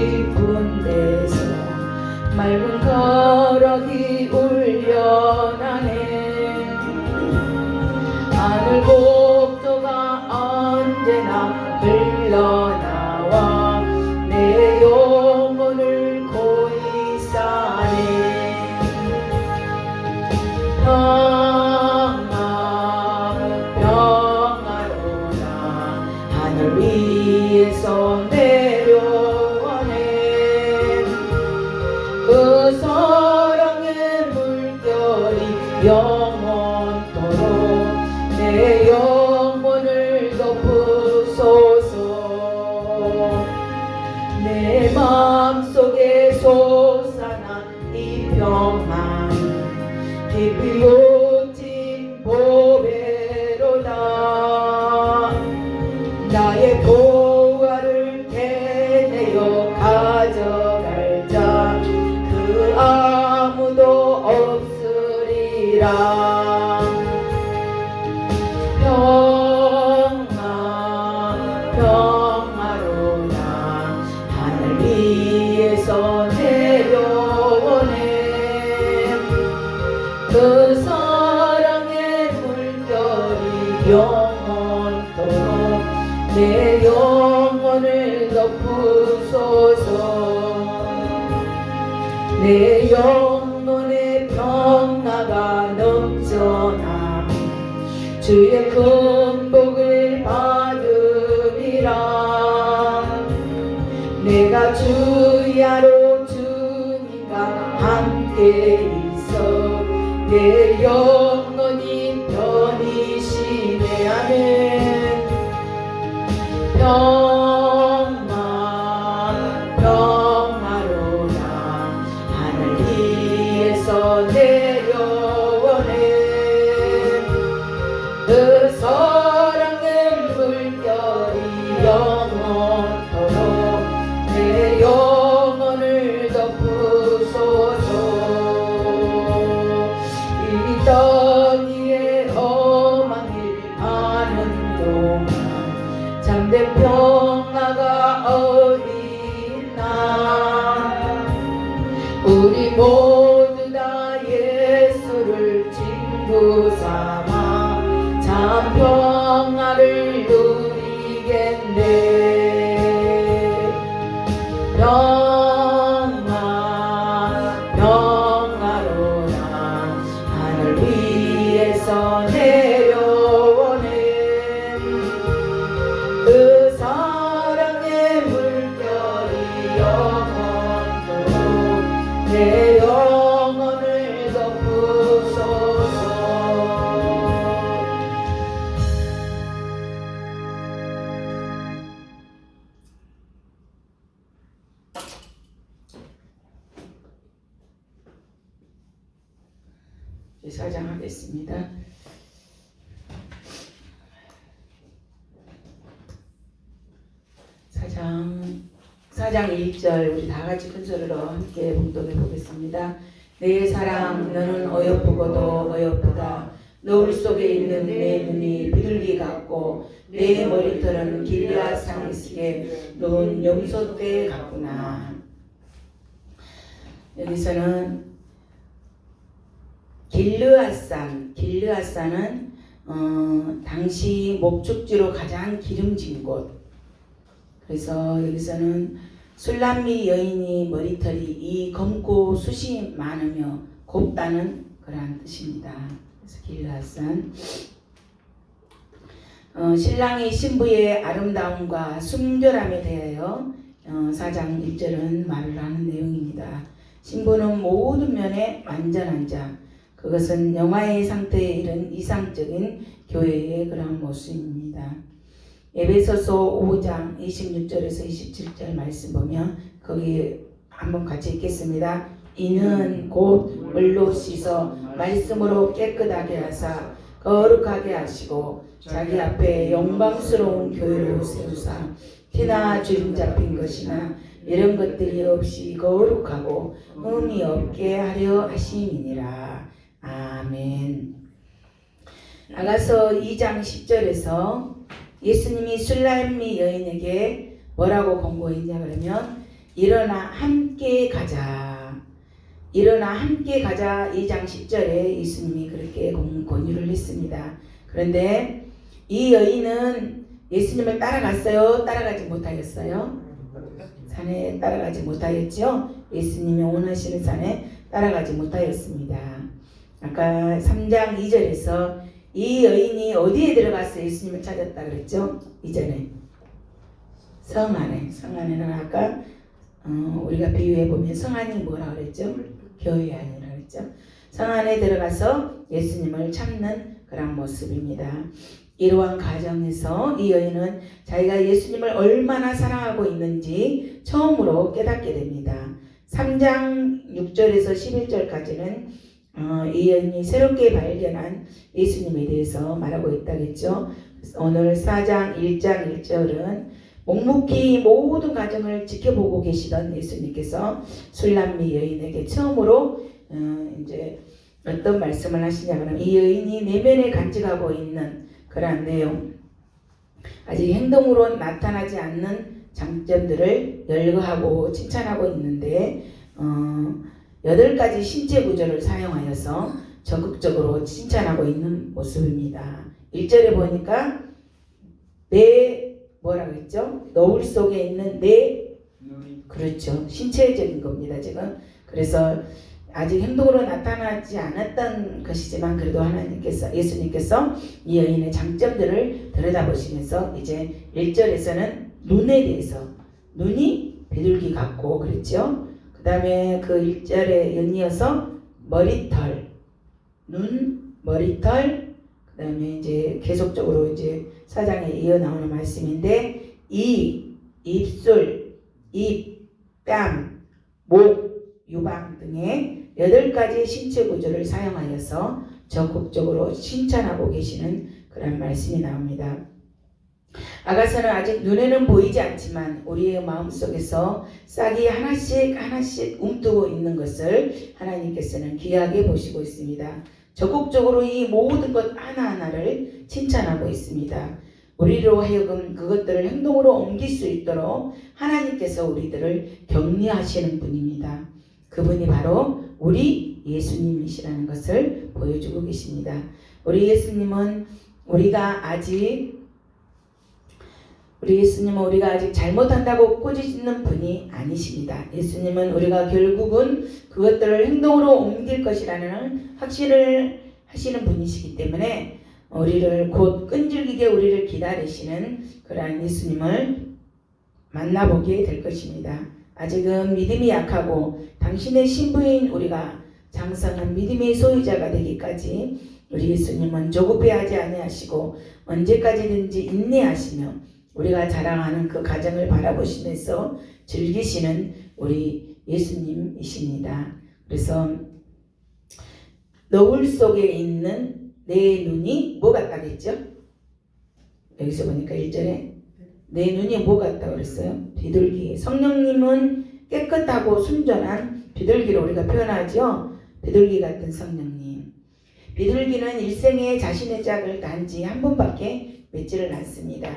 깊은 데서 맑은 가락이 울려나네. 하늘 복도가 언제나 흘러나와 내 영혼을 고이 싸네. 평화로나 하늘 위에서 내려오네. 그 사랑의 물결이 영원토록 내 영혼을 덮으소서. 내 마음속에 솟아난 이 평안 깊이 웃진 보배로다. 나의 보화를 캐내어 가져갈 자 그 아무도 없으리라. 평화로나 하늘 위에서 내려오네. 그 사랑의 물결이 영원토록 내 영혼을 덮으소서. 내 영혼의 평화가 넘쳐나 주의 큰 복을 받으리라. 내가 주야로 주님과 함께 있어 내 영혼이 편히시네. 아멘. 평화로나 하늘 위에서 내려오네. 그 사랑의 물결이 영원토록 내 영혼을 덮으소서. 이 땅 위에 험한 길 가는 동안 참된 평화가 어디 있나. 우리 모두 다 예수를 친구 삼아 참 평화를 누리겠네. 평화로나 하늘 위에서 내려오네. 그 사랑의 물결이 영원토록 내 영혼을 덮으소서. 사장하겠습니다. 사장 1절 우리 다 같이 큰 소리로 함께 봉독해 보겠습니다. 내 사랑 너는 어여쁘고도 어여쁘다. 노을 속에 있는 내 눈이 비둘기 같고 내 머리털은 길앗 상식에 놓은 염소떼 같구나. 여기서는 길르앗산은 당시 목축지로 가장 기름진 곳. 그래서 여기서는 술람미 여인이 머리털이 이 검고 숱이 많으며 곱다는 그러한 뜻입니다. 그래서 길르앗산. 신랑이 신부의 아름다움과 순결함에 대하여 4장 1절은 말을 하는 내용입니다. 신부는 모든 면에 완전한 자, 그것은 영화의 상태에 이른 이상적인 교회의 그런 모습입니다. 에베소서 5장 26절에서 27절 말씀 보면 거기 한번 같이 읽겠습니다. 이는 곧 물로 씻어 말씀으로 깨끗하게 하사 거룩하게 하시고 자기 앞에 영광스러운 교회로 세우사 티나 주름 잡힌 것이나 이런 것들이 없이 거룩하고 흠이 없게 하려 하심이니라. 아멘. 아가서 2장 10절에서 예수님이 술람미 여인에게 뭐라고 권고했냐 그러면 일어나 함께 가자. 일어나 함께 가자. 2장 10절에 예수님이 그렇게 권유를 했습니다. 그런데 이 여인은 예수님을 따라갔어요? 따라가지 못하였어요? 산에 따라가지 못하였죠? 예수님이 원하시는 산에 따라가지 못하였습니다. 아까 3장 2절에서 이 여인이 어디에 들어가서 예수님을 찾았다 그랬죠? 이전에 성 안에. 성 안에는 아까 우리가 비유해 보면 성 안이 뭐라 그랬죠? 교회 안이라 그랬죠? 성 안에 들어가서 예수님을 찾는 그런 모습입니다. 이러한 과정에서 이 여인은 자기가 예수님을 얼마나 사랑하고 있는지 처음으로 깨닫게 됩니다. 3장 6절에서 11절까지는 이 여인이 새롭게 발견한 예수님에 대해서 말하고 있다겠죠. 오늘 4장 1장 1절은 묵묵히 모든 과정을 지켜보고 계시던 예수님께서 술람미 여인에게 처음으로 이제 어떤 말씀을 하시냐 그러면 이 여인이 내면에 간직하고 있는 그러한 내용, 아직 행동으로 나타나지 않는 장점들을 열거하고 칭찬하고 있는데 8가지 신체 구조를 사용하여서 적극적으로 칭찬하고 있는 모습입니다. 1절에 보니까 내 뭐라고 했죠? 노을 속에 있는 내 그렇죠. 신체적인 겁니다. 지금 그래서 아직 행동으로 나타나지 않았던 것이지만 그래도 하나님께서 예수님께서 이 여인의 장점들을 들여다보시면서 이제 1절에서는 눈에 대해서 눈이 비둘기 같고 그랬죠. 그 다음에 그 1절에 연이어서 머리털, 눈, 머리털, 그 다음에 이제 계속적으로 이제 4장에 이어 나오는 말씀인데 입술, 입, 뺨, 목, 유방 등의 8가지 신체 구조를 사용하여서 적극적으로 칭찬하고 계시는 그런 말씀이 나옵니다. 아가서는 아직 눈에는 보이지 않지만 우리의 마음속에서 싹이 하나씩 움뜨고 있는 것을 하나님께서는 귀하게 보시고 있습니다. 적극적으로 이 모든 것 하나하나를 칭찬하고 있습니다. 우리로 하여금 그것들을 행동으로 옮길 수 있도록 하나님께서 우리들을 격려하시는 분입니다. 그분이 바로 우리 예수님이시라는 것을 보여주고 계십니다. 우리 예수님은 우리가 아직 잘못한다고 꾸짖는 분이 아니십니다. 예수님은 우리가 결국은 그것들을 행동으로 옮길 것이라는 확신을 하시는 분이시기 때문에 우리를 곧 끈질기게 우리를 기다리시는 그러한 예수님을 만나보게 될 것입니다. 아직은 믿음이 약하고 당신의 신부인 우리가 장성한 믿음의 소유자가 되기까지 우리 예수님은 조급해하지 아니하시고 언제까지든지 인내하시며 우리가 자랑하는 그 가정을 바라보시면서 즐기시는 우리 예수님이십니다. 그래서 너울 속에 있는 내 눈이 뭐 같다겠죠? 여기서 보니까 1절에 내 눈이 뭐 같다고 그랬어요? 비둘기. 성령님은 깨끗하고 순전한 비둘기로 우리가 표현하죠. 비둘기 같은 성령님. 비둘기는 일생에 자신의 짝을 단지 한 번밖에 맺지를 않습니다.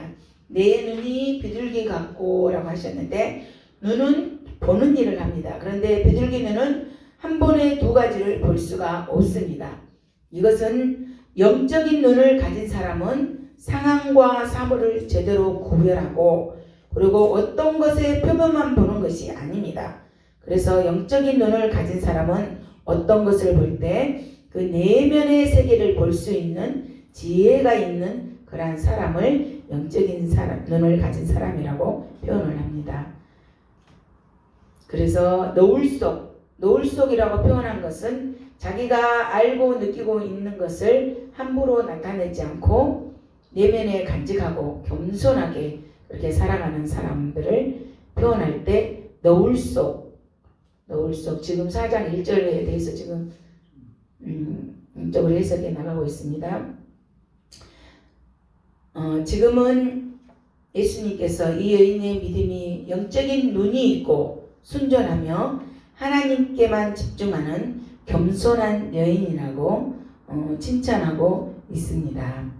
내 눈이 비둘기 같고 라고 하셨는데 눈은 보는 일을 합니다. 그런데 비둘기 눈은 한 번에 2가지를 볼 수가 없습니다. 이것은 영적인 눈을 가진 사람은 상황과 사물을 제대로 구별하고 그리고 어떤 것의 표면만 보는 것이 아닙니다. 그래서 영적인 눈을 가진 사람은 어떤 것을 볼 때 그 내면의 세계를 볼 수 있는 지혜가 있는 그러한 사람을 영적인 눈을 가진 사람이라고 표현을 합니다. 그래서 노을 속이라고 표현한 것은 자기가 알고 느끼고 있는 것을 함부로 나타내지 않고 내면에 간직하고 겸손하게 그렇게 살아가는 사람들을 표현할 때 노을 속 지금 4장 1절에 대해서 지금 이쪽으로 해석해 나가고 있습니다. 지금은 예수님께서 이 여인의 믿음이 영적인 눈이 있고 순전하며 하나님께만 집중하는 겸손한 여인이라고 칭찬하고 있습니다.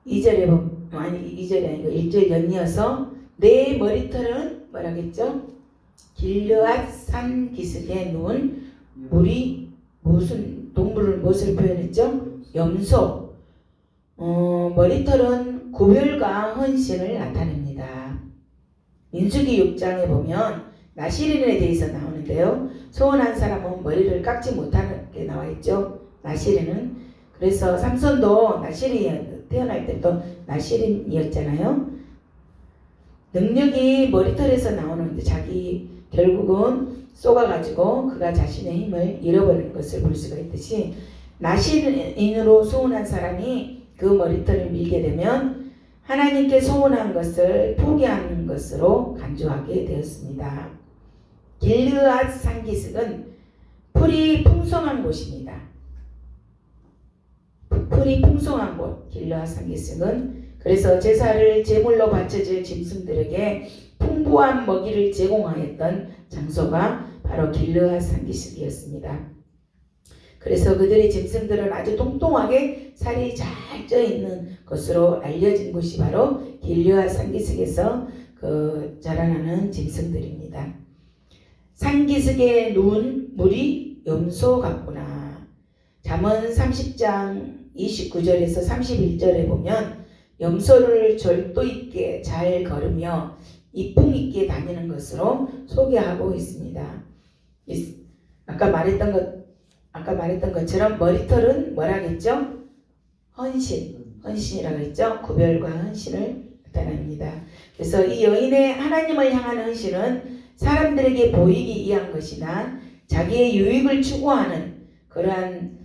2절이 아니고 1절 연이어서 내 머리털은 뭐라겠죠? 길르앗 산 기슭에 누운 물이 무슨 동물을 무엇을 표현했죠? 염소. 머리털은 구별과 헌신을 나타냅니다. 민수기 6장에 보면 나시린에 대해서 나오는데요. 소원한 사람은 머리를 깎지 못하는 게 나와 있죠. 나시린은. 그래서 삼손도 태어날 때도 나시린이었잖아요. 능력이 머리털에서 나오는데 자기 결국은 쏘가가지고 그가 자신의 힘을 잃어버리는 것을 볼 수가 있듯이 나시린으로 소원한 사람이 그 머리털을 밀게 되면 하나님께 소원한 것을 포기하는 것으로 간주하게 되었습니다. 길르앗 산기슭은 풀이 풍성한 곳입니다. 풀이 풍성한 곳, 길르앗 산기슭은. 그래서 제사를 제물로 바쳐질 짐승들에게 풍부한 먹이를 제공하였던 장소가 바로 길르앗 산기슭이었습니다. 그래서 그들의 짐승들은 아주 통통하게 살이 잘 쪄 있는 것으로 알려진 곳이 바로 길르앗 산기슭에서 자라나는 짐승들입니다. 산기슭에 누운 물이 염소 같구나. 잠언 30장 29절에서 31절에 보면 염소를 절도 있게 잘 걸으며 이쁨 있게 다니는 것으로 소개하고 있습니다. 아까 말했던 것처럼 머리털은 뭐라겠죠? 헌신이라고 했죠. 구별과 헌신을 나타냅니다. 그래서 이 여인의 하나님을 향한 헌신은 사람들에게 보이기 위한 것이나 자기의 유익을 추구하는 그러한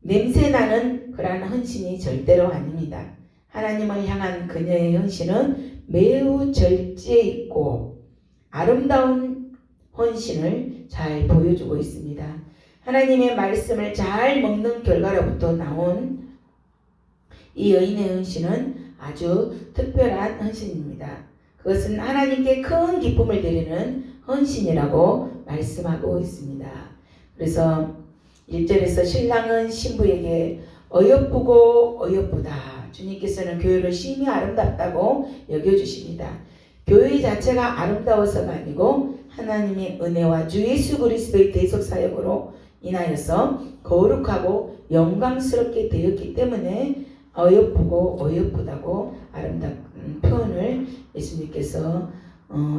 냄새나는 그러한 헌신이 절대로 아닙니다. 하나님을 향한 그녀의 헌신은 매우 절제 있고 아름다운 헌신을 잘 보여주고 있습니다. 하나님의 말씀을 잘 먹는 결과로부터 나온 이 여인의 헌신은 아주 특별한 헌신입니다. 그것은 하나님께 큰 기쁨을 드리는 헌신이라고 말씀하고 있습니다. 그래서 1절에서 신랑은 신부에게 어여쁘고 어여쁘다. 주님께서는 교회를 심히 아름답다고 여겨주십니다. 교회 자체가 아름다워서가 아니고 하나님의 은혜와 주 예수 그리스도의 대속 사역으로 인하여서 거룩하고 영광스럽게 되었기 때문에 어여쁘고 어여쁘다고 아름다운 표현을 예수님께서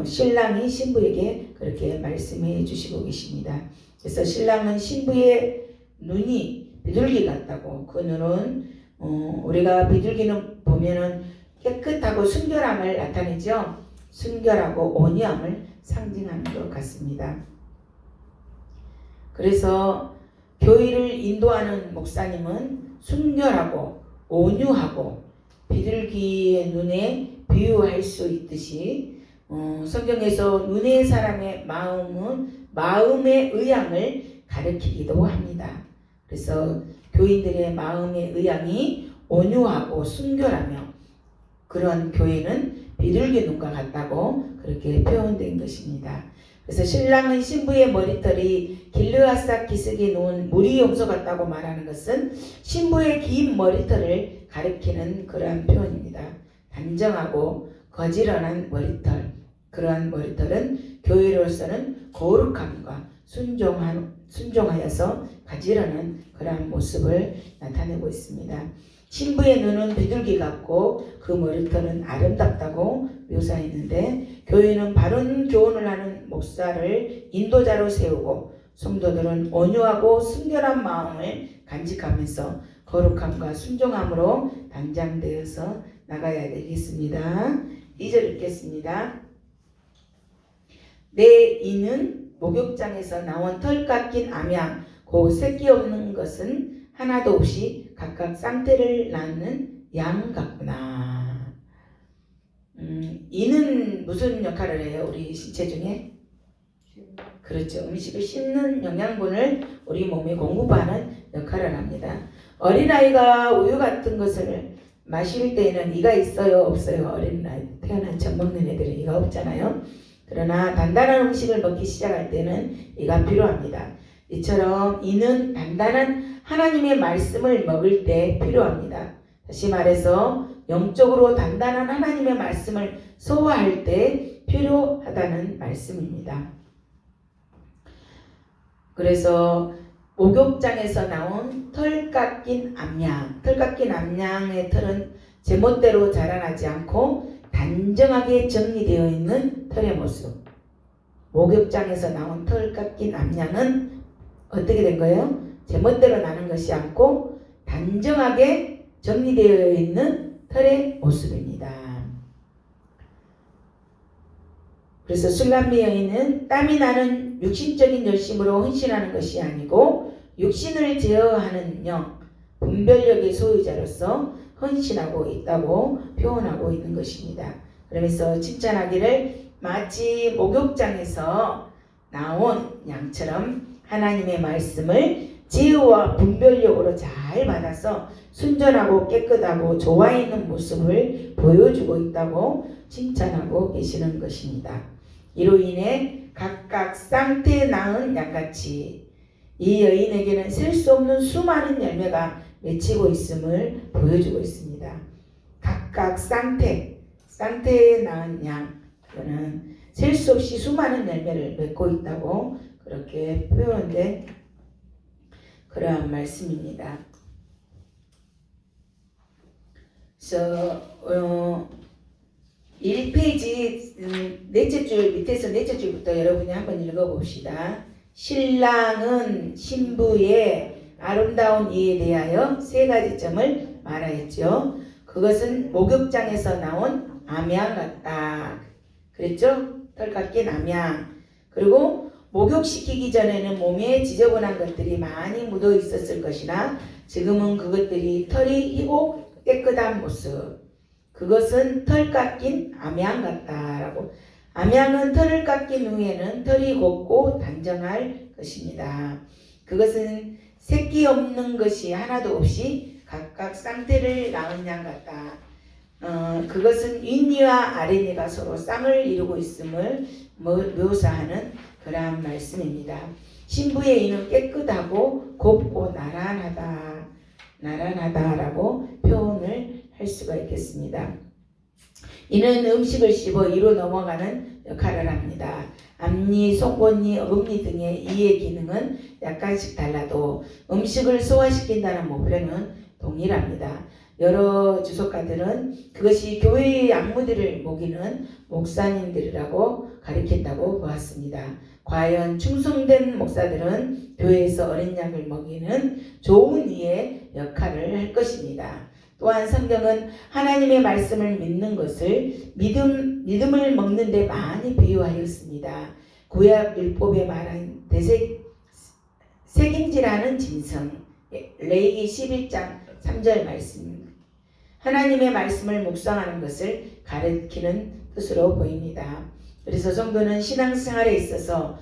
신랑이 신부에게 그렇게 말씀해 주시고 계십니다. 그래서 신랑은 신부의 눈이 비둘기 같다고. 그 눈은 우리가 비둘기는 보면은 깨끗하고 순결함을 나타내죠. 순결하고 온유함을 상징하는 것 같습니다. 그래서 교회를 인도하는 목사님은 순결하고 온유하고 비둘기의 눈에 비유할 수 있듯이 성경에서 눈의 사람의 마음은 마음의 의향을 가리키기도 합니다. 그래서 교인들의 마음의 의향이 온유하고 순결하며 그런 교회는 비둘기 눈과 같다고 그렇게 표현된 것입니다. 그래서 신랑은 신부의 머리털이 길르앗 기슭에 놓은 무리 염소 같다고 말하는 것은 신부의 긴 머리털을 가리키는 그러한 표현입니다. 단정하고 거지런한 머리털, 그러한 머리털은 교회로서는 거룩함과 순종하여서 가지런한 그러한 모습을 나타내고 있습니다. 신부의 눈은 비둘기 같고 그 머리털은 아름답다고 묘사했는데 교회는 바른 교훈을 하는 목사를 인도자로 세우고 성도들은 온유하고 순결한 마음을 간직하면서 거룩함과 순종함으로 단장되어서 나가야 되겠습니다. 2절 읽겠습니다. 내 이는 목욕장에서 나온 털 깎인 암양 곧 새끼 없는 것은 하나도 없이 각각 쌍태를 낳는 양 같구나. 이는 무슨 역할을 해요? 우리 신체 중에? 그렇죠. 음식을 씹는 영양분을 우리 몸에 공급하는 역할을 합니다. 어린아이가 우유 같은 것을 마실 때에는 이가 있어요? 없어요? 어린아이 태어난 처음 먹는 애들은 이가 없잖아요. 그러나 단단한 음식을 먹기 시작할 때는 이가 필요합니다. 이처럼 이는 단단한 하나님의 말씀을 먹을 때 필요합니다. 다시 말해서 영적으로 단단한 하나님의 말씀을 소화할 때 필요하다는 말씀입니다. 그래서 목욕장에서 나온 털 깎인 암양, 털 깎인 암양의 털은 제멋대로 자라나지 않고 단정하게 정리되어 있는 털의 모습. 목욕장에서 나온 털 깎인 암양은 어떻게 된 거예요? 제멋대로 나는 것이 않고 단정하게 정리되어 있는 털의 모습입니다. 그래서 술람미 여인은 땀이 나는 육신적인 열심으로 헌신하는 것이 아니고 육신을 제어하는 영, 분별력의 소유자로서 헌신하고 있다고 표현하고 있는 것입니다. 그러면서 칭찬하기를 마치 목욕장에서 나온 양처럼 하나님의 말씀을 제어와 분별력으로 잘 받아서 순전하고 깨끗하고 좋아 있는 모습을 보여주고 있다고 칭찬하고 계시는 것입니다. 이로 인해 각각 쌍태에 낳은 양같이 이 여인에게는 셀 수 없는 수많은 열매가 맺히고 있음을 보여주고 있습니다. 각각 쌍태에 낳은 양, 그거는 셀 수 없이 수많은 열매를 맺고 있다고 그렇게 표현된 그러한 말씀입니다. 그래서 1페이지 넷째 줄 밑에서 넷째 줄부터 여러분이 한번 읽어봅시다. 신랑은 신부의 아름다운 이에 대하여 세 가지 점을 말하였죠. 그것은 목욕장에서 나온 암양 같다. 그랬죠? 털 깎인 암양. 그리고 목욕시키기 전에는 몸에 지저분한 것들이 많이 묻어 있었을 것이나 지금은 그것들이 털이 희고 깨끗한 모습. 그것은 털 깎인 암양 같다라고. 암양은 털을 깎인 후에는 털이 곱고 단정할 것입니다. 그것은 새끼 없는 것이 하나도 없이 각각 쌍태를 낳은 양 같다. 그것은 윗니와 아랫니가 서로 쌍을 이루고 있음을 묘사하는 그러한 말씀입니다. 신부의 이는 깨끗하고 곱고 나란하다라고 표현을 할 수가 있겠습니다. 이는 음식을 씹어 이로 넘어가는 역할을 합니다. 앞니, 송곳니, 어금니 등의 이의 기능은 약간씩 달라도 음식을 소화시킨다는 목표는 동일합니다. 여러 주석가들은 그것이 교회의 양무들을 먹이는 목사님들이라고 가리킨다고 보았습니다. 과연 충성된 목사들은 교회에서 어린 양을 먹이는 좋은 이의 역할을 할 것입니다. 또한 성경은 하나님의 말씀을 믿는 것을 믿음을 먹는 데 많이 비유하였습니다. 구약 율법에 말한 새김질하는 짐승, 레위기 11장 3절 말씀. 하나님의 말씀을 묵상하는 것을 가리키는 뜻으로 보입니다. 그래서 성도는 신앙생활에 있어서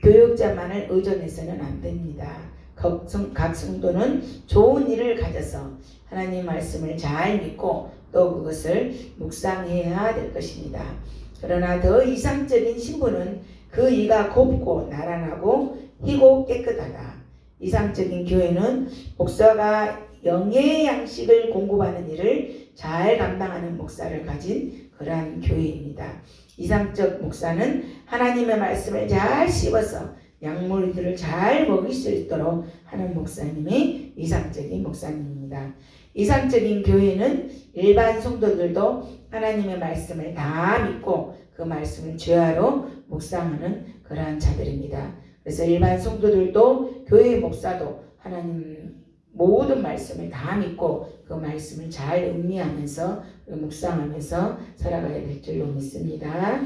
교육자만을 의존해서는 안 됩니다. 각 성도는 좋은 일을 가져서 하나님 말씀을 잘 믿고 또 그것을 묵상해야 될 것입니다. 그러나 더 이상적인 신부는 그 이가 곱고 나란하고 희고 깨끗하다. 이상적인 교회는 목사가 영의 양식을 공급하는 일을 잘 감당하는 목사를 가진 그러한 교회입니다. 이상적 목사는 하나님의 말씀을 잘 씹어서 양무리들을 잘 먹일 수 있도록 하는 목사님이 이상적인 목사님입니다. 이상적인 교회는 일반 성도들도 하나님의 말씀을 다 믿고 그 말씀을 죄하로 묵상하는 그러한 자들입니다. 그래서 일반 성도들도 교회 목사도 하나님 모든 말씀을 다 믿고 그 말씀을 잘 음미하면서 묵상하면서 살아가야 될 줄로 믿습니다.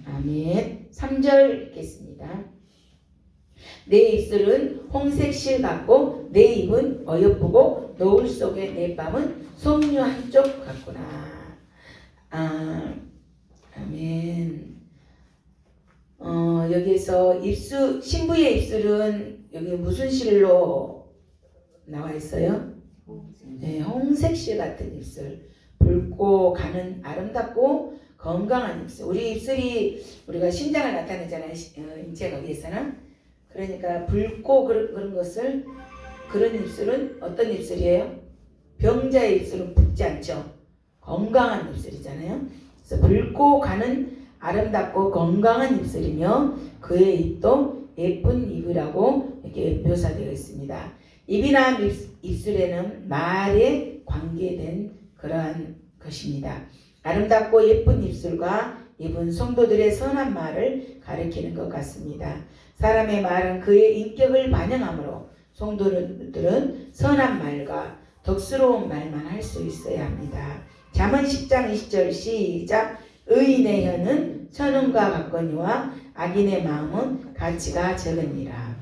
아멘. 3절 읽겠습니다. 내 입술은 홍색 실 같고 내 입은 어여쁘고 노을 속의 내 뺨은 석류 한쪽 같구나. 아멘. 여기에서 신부의 입술은 여기 무슨 실로 나와 있어요? 네, 홍색 실 같은 입술. 붉고 가는 아름답고 건강한 입술. 우리 입술이 우리가 심장을 나타내잖아요. 인체 거기에서는. 그러니까 붉고 그런 것을 그런 입술은 어떤 입술이에요? 병자의 입술은 붉지 않죠. 건강한 입술이잖아요. 그래서 붉고 가는 아름답고 건강한 입술이며 그의 입도 예쁜 입이라고 이렇게 묘사되어 있습니다. 입이나 입술에는 말에 관계된 그러한 것입니다. 아름답고 예쁜 입술과 입은 성도들의 선한 말을 가리키는 것 같습니다. 사람의 말은 그의 인격을 반영하므로 성도들은 선한 말과 덕스러운 말만 할 수 있어야 합니다. 잠언 10장 20절 시작. 의인의 혀는 천운과 같거니와 악인의 마음은 가치가 적으니라.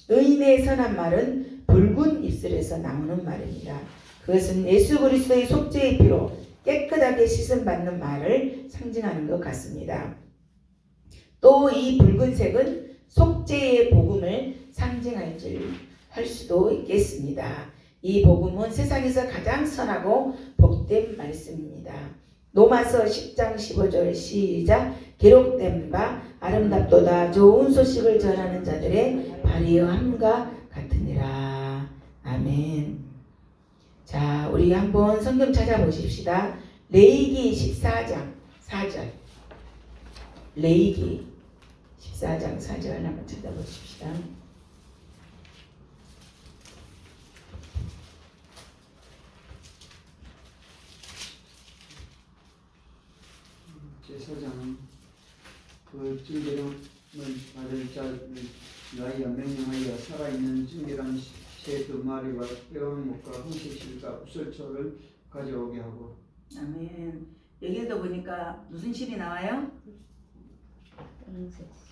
의인의 선한 말은 붉은 입술에서 나오는 말입니다. 그것은 예수 그리스도의 속죄의 피로 깨끗하게 씻음받는 말을 상징하는 것 같습니다. 또 이 붉은색은 속죄의 복음을 할 수도 있겠습니다. 이 복음은 세상에서 가장 선하고 복된 말씀입니다. 로마서 10장 15절 시작. 기록된 바 아름답도다 좋은 소식을 전하는 자들의 발휘함과 같으니라. 아멘. 자, 우리 한번 성경 찾아보십시다. 레위기 14장 4절. 레위기 14장 4절 한번 찾아보십시다. 제사장은 그 징계령을 받을 자를 위하여 명령하여 살아있는 징계란 새 두 마리와 뼈목과 홍색실과 우설초를 가져오게 하고. 아멘. 여기에도 보니까 무슨 실이 나와요?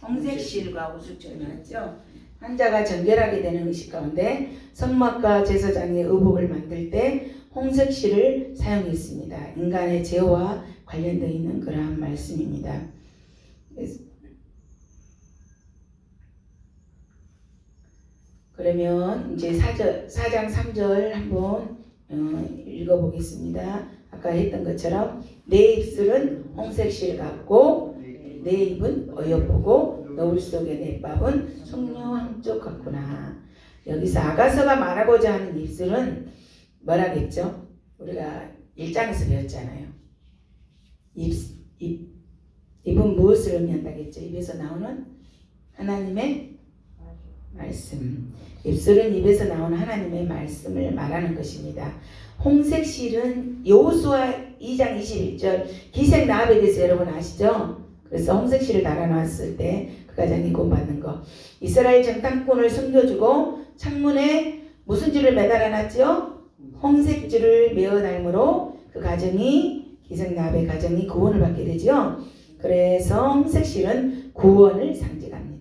홍색실과 우설초가 나왔죠. 환자가 정결하게 되는 의식 가운데 성막과 제사장의 의복을 만들 때 홍색실을 사용했습니다. 인간의 죄와 관련되어 있는 그러한 말씀입니다. 그러면 이제 4장 3절 한번 읽어보겠습니다. 아까 했던 것처럼 내 입술은 홍색실 같고 내 입은 어여쁘고 너울 속의 내 밥은 석류 한쪽 같구나. 여기서 아가서가 말하고자 하는 입술은 뭐라겠죠? 우리가 1장에서 배웠잖아요. 입은 무엇을 의미한다겠죠? 입에서 나오는 하나님의 말씀. 입술은 입에서 나오는 하나님의 말씀을 말하는 것입니다. 홍색실은 여호수아 2장 21절 기생 나합에 대해서 여러분 아시죠? 그래서 홍색실을 달아놨을 때 그 가정이 구원받는 거. 이스라엘 정탐꾼을 숨겨주고 창문에 무슨 줄을 매달아놨죠? 홍색줄을 메어 달므로 그 가정이 기생 나합의 가정이 구원을 받게 되죠. 그래서 홍색실은 구원을 상징합니다.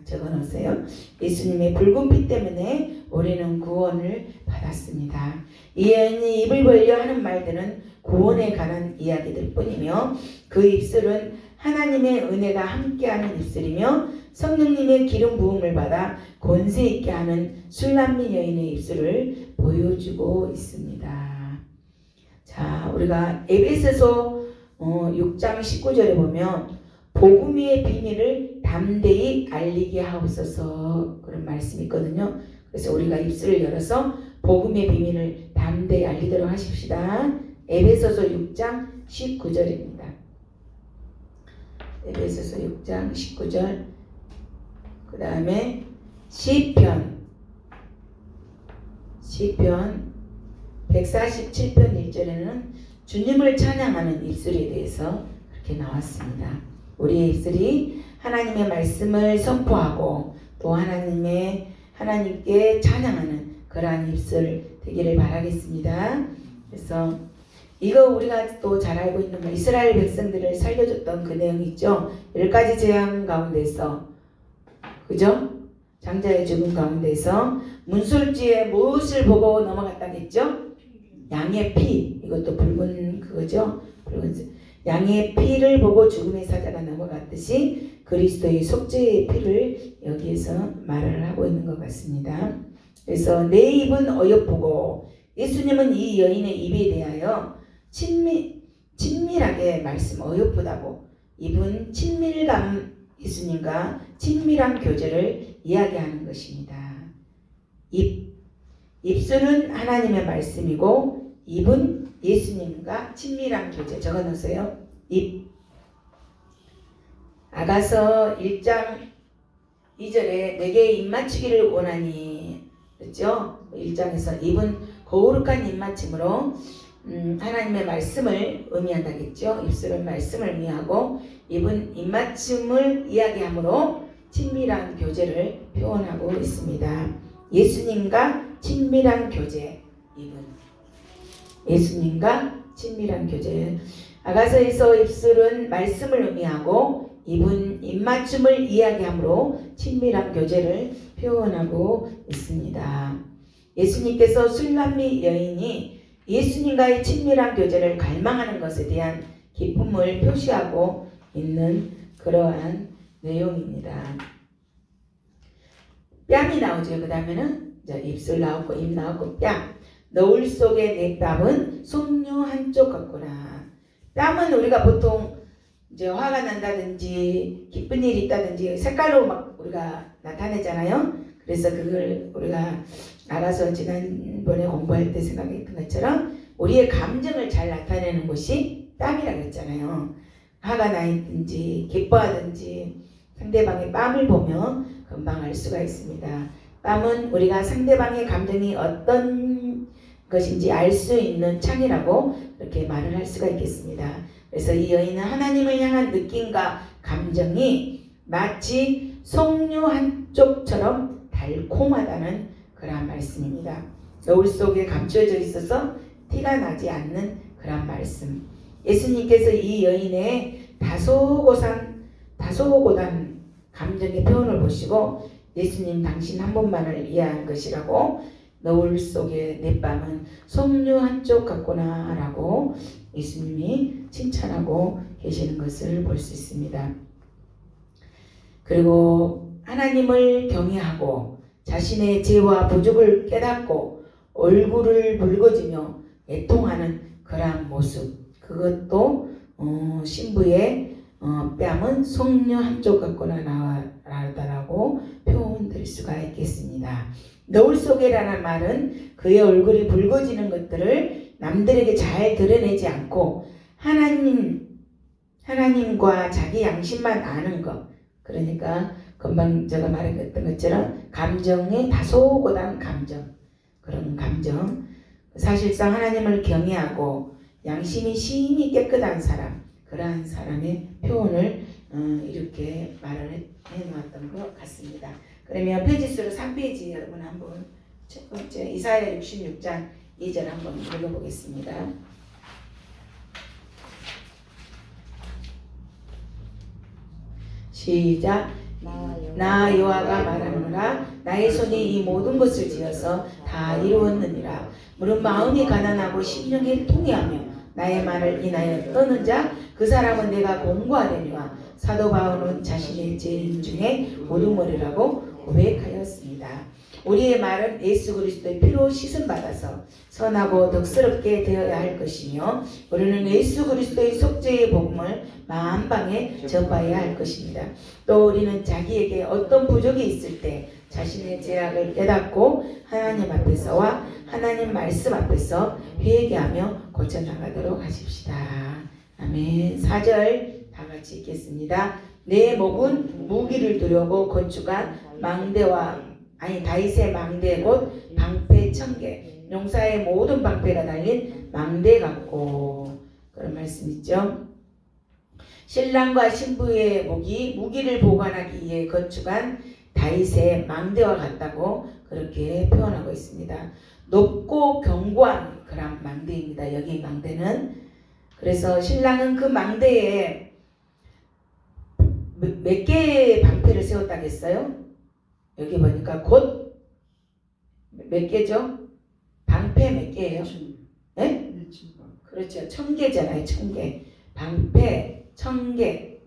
적어놓으세요. 예수님의 붉은 피 때문에 우리는 구원을 받았습니다. 이 여인이 입을 벌려 하는 말들은 구원에 관한 이야기들 뿐이며 그 입술은 하나님의 은혜가 함께하는 입술이며 성령님의 기름 부음을 받아 권세 있게 하는 술람미 여인의 입술을 보여주고 있습니다. 자, 우리가 에베소서 6장 19절에 보면 복음의 비밀을 담대히 알리게 하옵소서 그런 말씀이 있거든요. 그래서 우리가 입술을 열어서 복음의 비밀을 담대히 알리도록 하십시다. 에베소서 6장 19절입니다. 에베소서 6장 19절. 그 다음에 시편 147편 1절에는 주님을 찬양하는 입술에 대해서 그렇게 나왔습니다. 우리의 입술이 하나님의 말씀을 선포하고 또 하나님께 찬양하는 그러한 입술 되기를 바라겠습니다. 그래서 이거 우리가 또 잘 알고 있는 말, 이스라엘 백성들을 살려줬던 그 내용이 있죠. 10가지 재앙 가운데서, 그죠? 장자의 죽음 가운데서 문술지에 무엇을 보고 넘어갔다겠죠? 양의 피, 이것도 붉은 그거죠. 붉은색. 양의 피를 보고 죽음의 사자가 넘어갔듯이 그리스도의 속죄의 피를 여기에서 말을 하고 있는 것 같습니다. 그래서 내 입은 어여쁘고, 예수님은 이 여인의 입에 대하여 친밀하게 말씀, 어여쁘다고, 입은 친밀감, 예수님과 친밀한 교제를 이야기하는 것입니다. 입술은 하나님의 말씀이고 입은 예수님과 친밀한 교제. 적어놓으세요. 입. 아가서 1장 2절에 내게 입맞추기를 원하니 그렇죠? 1장에서 입은 거룩한 입맞춤으로 하나님의 말씀을 의미한다겠죠. 입술은 말씀을 의미하고 입은 입맞춤을 이야기하므로 친밀한 교제를 표현하고 있습니다. 예수님과 친밀한 교제. 입은 예수님과 친밀한 교제. 아가서에서 입술은 말씀을 의미하고 입은 입맞춤을 이야기하므로 친밀한 교제를 표현하고 있습니다. 예수님께서 술람미 여인이 예수님과의 친밀한 교제를 갈망하는 것에 대한 기쁨을 표시하고 있는 그러한 내용입니다. 뺨이 나오죠. 그 다음에는 입술 나오고 입 나오고 뺨. 너울 속의 내 뺨은 손녀 한쪽 같구나. 뺨은 우리가 보통 이제 화가 난다든지 기쁜 일이 있다든지 색깔로 막 우리가 나타내잖아요. 그래서 그걸 우리가 알아서 지난번에 공부할 때 생각했던 것처럼 우리의 감정을 잘 나타내는 곳이 뺨이라고 했잖아요. 화가 나 있든지 기뻐하든지 상대방의 뺨을 보면 금방 알 수가 있습니다. 뺨은 우리가 상대방의 감정이 어떤 것인지 알 수 있는 창이라고 이렇게 말을 할 수가 있겠습니다. 그래서 이 여인은 하나님을 향한 느낌과 감정이 마치 석류 한쪽처럼 달콤하다는 그런 말씀입니다. 노을 속에 감춰져 있어서 티가 나지 않는 그런 말씀. 예수님께서 이 여인의 다소고단 감정의 표현을 보시고 예수님 당신 한 분만을 이해한 것이라고 노을 속의 내 뺨은 석류 한쪽 같구나 라고 예수님이 칭찬하고 계시는 것을 볼 수 있습니다. 그리고 하나님을 경외하고 자신의 죄와 부족을 깨닫고 얼굴을 붉어지며 애통하는 그러한 모습, 그것도 신부의 뺨은 석류 한쪽 같구나 나라고 표현될 수가 있겠습니다. 노을 속에라는 말은 그의 얼굴이 붉어지는 것들을 남들에게 잘 드러내지 않고 하나님과 자기 양심만 아는 것. 그러니까 금방 제가 말했던 것처럼 감정의 다소고단 감정, 그런 감정. 사실상 하나님을 경외하고 양심이 심히 깨끗한 사람, 그러한 사람의 표현을 이렇게 말을 해놓았던 것 같습니다. 그러면 페이지수로 3페이지 여러분 한번 첫 번째 이사야 66장 2절 한번 읽어보겠습니다. 시작. 나 여호와가 말하노라. 나의 손이 이 모든 것을 지어서 다 이루었느니라. 무릇 마음이 가난하고 심령이 통회하며 나의 말을 인하여 떠는 자 그 사람은 내가 공고하려니와 사도 바울은 자신의 죄인 중에 오두머리라고 고백하였습니다. 우리의 말은 예수 그리스도의 피로 씻음 받아서 선하고 덕스럽게 되어야 할 것이며 우리는 예수 그리스도의 속죄의 복음을 만방에 전파해야 할 것입니다. 또 우리는 자기에게 어떤 부족이 있을 때 자신의 죄악을 깨닫고 하나님 앞에서와 하나님 말씀 앞에서 회개하며 고쳐나가도록 하십시다. 아멘. 4절 다 같이 읽겠습니다. 내 목은 무기를 두려고 건축한 다윗의 망대 곧 방패 천개, 용사의 모든 방패가 달린 망대 같고, 그런 말씀 있죠. 신랑과 신부의 목이 무기를 보관하기 위해 건축한 다윗의 망대와 같다고 그렇게 표현하고 있습니다. 높고 견고한 그런 망대입니다. 여기 망대는. 그래서 신랑은 그 망대에 몇 개의 방패를 세웠다겠어요? 여기 보니까 곧 몇 개죠? 방패 몇 개예요? 네? 그렇죠. 1000개잖아요. 1000개. 방패 1000개.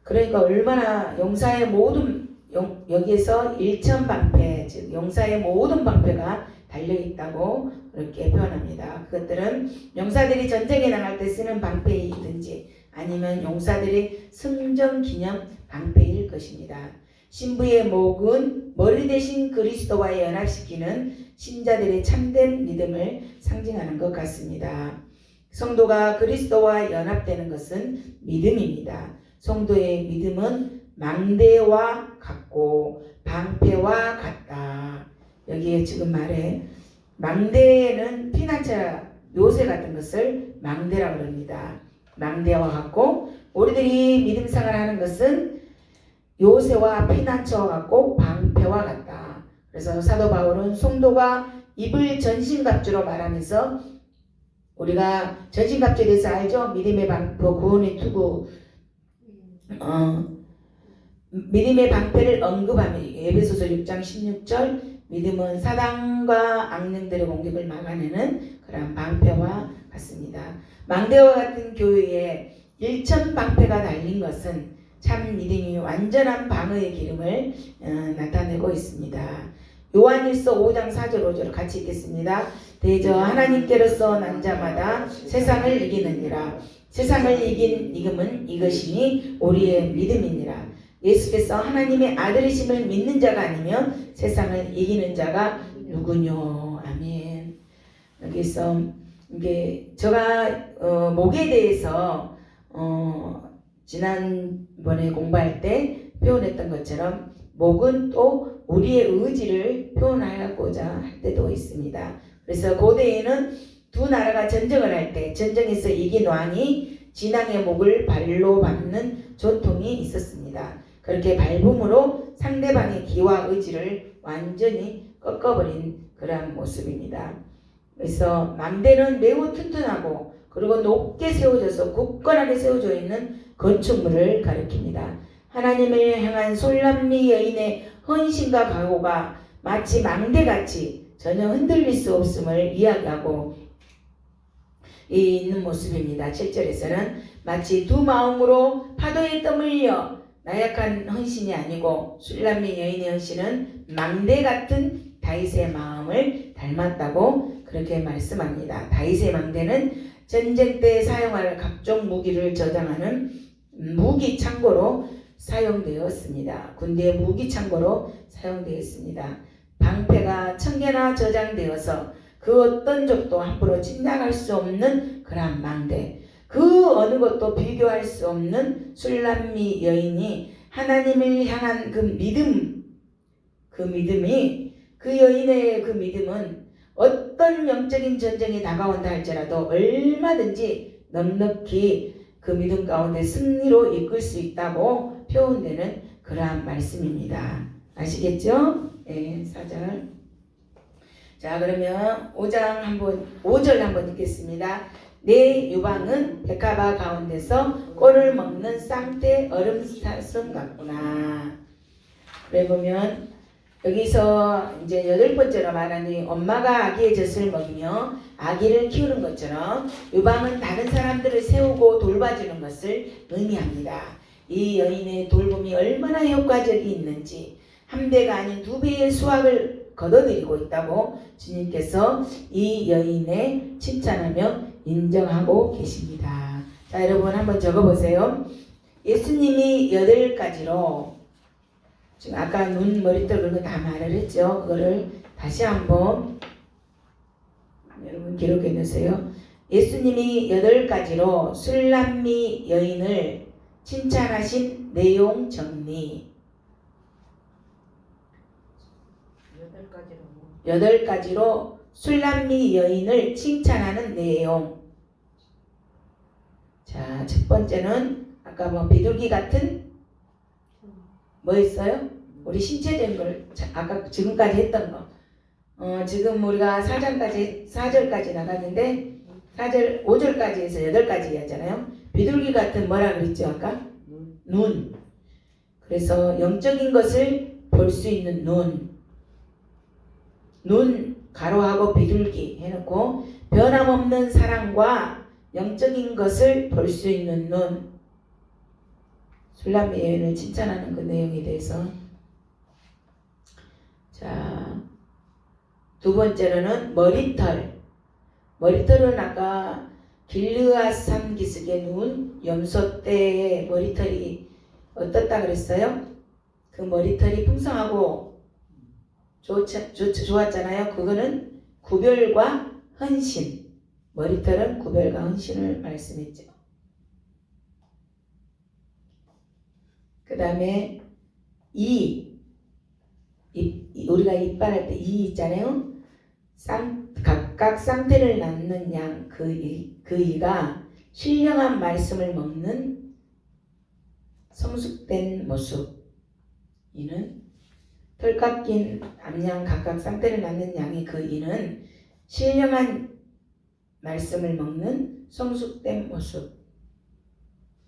그러니까 얼마나 용사의 모든 여기에서 1000방패, 즉 용사의 모든 방패가 달려있다고 그렇게 표현합니다. 그것들은 용사들이 전쟁에 나갈 때 쓰는 방패이든지 아니면 용사들이 승전 기념 방패일 것입니다. 신부의 목은 머리 대신 그리스도와 연합시키는 신자들의 참된 믿음을 상징하는 것 같습니다. 성도가 그리스도와 연합되는 것은 믿음입니다. 성도의 믿음은 망대와 같고 방패와 같다. 여기에 지금 말해 망대는 피난처 요새 같은 것을 망대라고 합니다. 망대와 같고 우리들이 믿음 생활하는 것은 요새와 피난처와 같고 방패와 같다. 그래서 사도 바울은 성도가 입을 전신갑주로 말하면서 우리가 전신갑주에 대해서 알죠? 믿음의 방패, 구원의 투구, 믿음의 방패를 언급하며 에베소서 6장 16절 믿음은 사단과 악령들의 공격을 막아내는 그런 방패와 같습니다. 망대와 같은 교회에 일천방패가 달린 것은 참 믿음이 완전한 방어의 기름을 나타내고 있습니다. 요한일서 5장 4절 5절 같이 읽겠습니다. 대저 하나님께로서 난 자마다 세상을 이기느니라. 세상을 이긴 이금은 이것이니 우리의 믿음이니라. 예수께서 하나님의 아들이심을 믿는 자가 아니면 세상을 이기는 자가 누구뇨. 아멘. 여기서 이게 제가 목에 대해서 지난번에 공부할 때 표현했던 것처럼 목은 또 우리의 의지를 표현하고자 할 때도 있습니다. 그래서 고대에는 두 나라가 전쟁을 할 때 전쟁에서 이긴 왕이 진앙의 목을 발로 밟는 전통이 있었습니다. 그렇게 밟음으로 상대방의 기와 의지를 완전히 꺾어버린 그러한 모습입니다. 그래서 망대는 매우 튼튼하고 그리고 높게 세워져서 굳건하게 세워져 있는 건축물을 가리킵니다. 하나님을 향한 솔람미 여인의 헌신과 각오가 마치 망대같이 전혀 흔들릴 수 없음을 이야기하고 있는 모습입니다. 7절에서는 마치 두 마음으로 파도에 떠밀려 나약한 헌신이 아니고 술람미 여인의 헌신은 망대 같은 다윗의 마음을 닮았다고 그렇게 말씀합니다. 다윗의 망대는 전쟁 때 사용할 각종 무기를 저장하는 무기 창고로 사용되었습니다. 군대의 무기 창고로 사용되었습니다. 방패가 1000개나 저장되어서 그 어떤 적도 함부로 침략할 수 없는 그러한 망대, 그 어느 것도 비교할 수 없는 술람미 여인이 하나님을 향한 그 믿음이 그 여인의 그 믿음은 어떤 영적인 전쟁이 다가온다 할지라도 얼마든지 넉넉히 그 믿음 가운데 승리로 이끌 수 있다고 표현되는 그러한 말씀입니다. 아시겠죠? 네, 4절. 자, 그러면 5절 한번 읽겠습니다. 내 유방은 백합화 가운데서 꼴을 먹는 쌍떼 얼음사슴 같구나. 그래 보면 여기서 이제 8번째로 말하는 엄마가 아기의 젖을 먹이며 아기를 키우는 것처럼 유방은 다른 사람들을 세우고 돌봐주는 것을 의미합니다. 이 여인의 돌봄이 얼마나 효과적이 있는지 한 배가 아닌 2배의 수확을 거둬들이고 있다고 주님께서 이 여인의 칭찬하며 인정하고 계십니다. 자, 여러분 한번 적어보세요. 예수님이 8가지로 지금 아까 눈, 머리털 그런 거 다 말을 했죠. 그거를 다시 한번 여러분 기록해 놓으세요. 예수님이 8가지로 술람미 여인을 칭찬하신 내용 정리. 8가지로 술람미 여인을 칭찬하는 내용. 자, 첫 번째는 아까 뭐 비둘기 같은 뭐 있어요? 우리 신체적인 걸 아까 지금까지 했던 거. 지금 우리가 4절까지 나갔는데 5절까지 해서 8가지 이야기하잖아요. 비둘기 같은 뭐라 그랬죠 아까? 눈. 그래서 영적인 것을 볼 수 있는 눈 가로하고 비둘기 해놓고 변함없는 사랑과 영적인 것을 볼 수 있는 눈. 술람미 여인을 칭찬하는 그 내용에 대해서. 자, 두 번째로는 머리털. 머리털은 아까 길르앗산 기슭의 눈, 염소 때의 머리털이 어떻다 그랬어요? 그 머리털이 풍성하고 좋았잖아요. 그거는 구별과 헌신. 머리털은 구별과 헌신을 말씀했죠. 그 다음에 우리가 이빨할 때 이 있잖아요. 각각 쌍태를 낳는 양, 그 이가 신령한 말씀을 먹는 성숙된 모습. 이는 털 깎인 암양 각각 쌍태를 낳는 양의 그 이는 신령한 말씀을 먹는 성숙된 모습.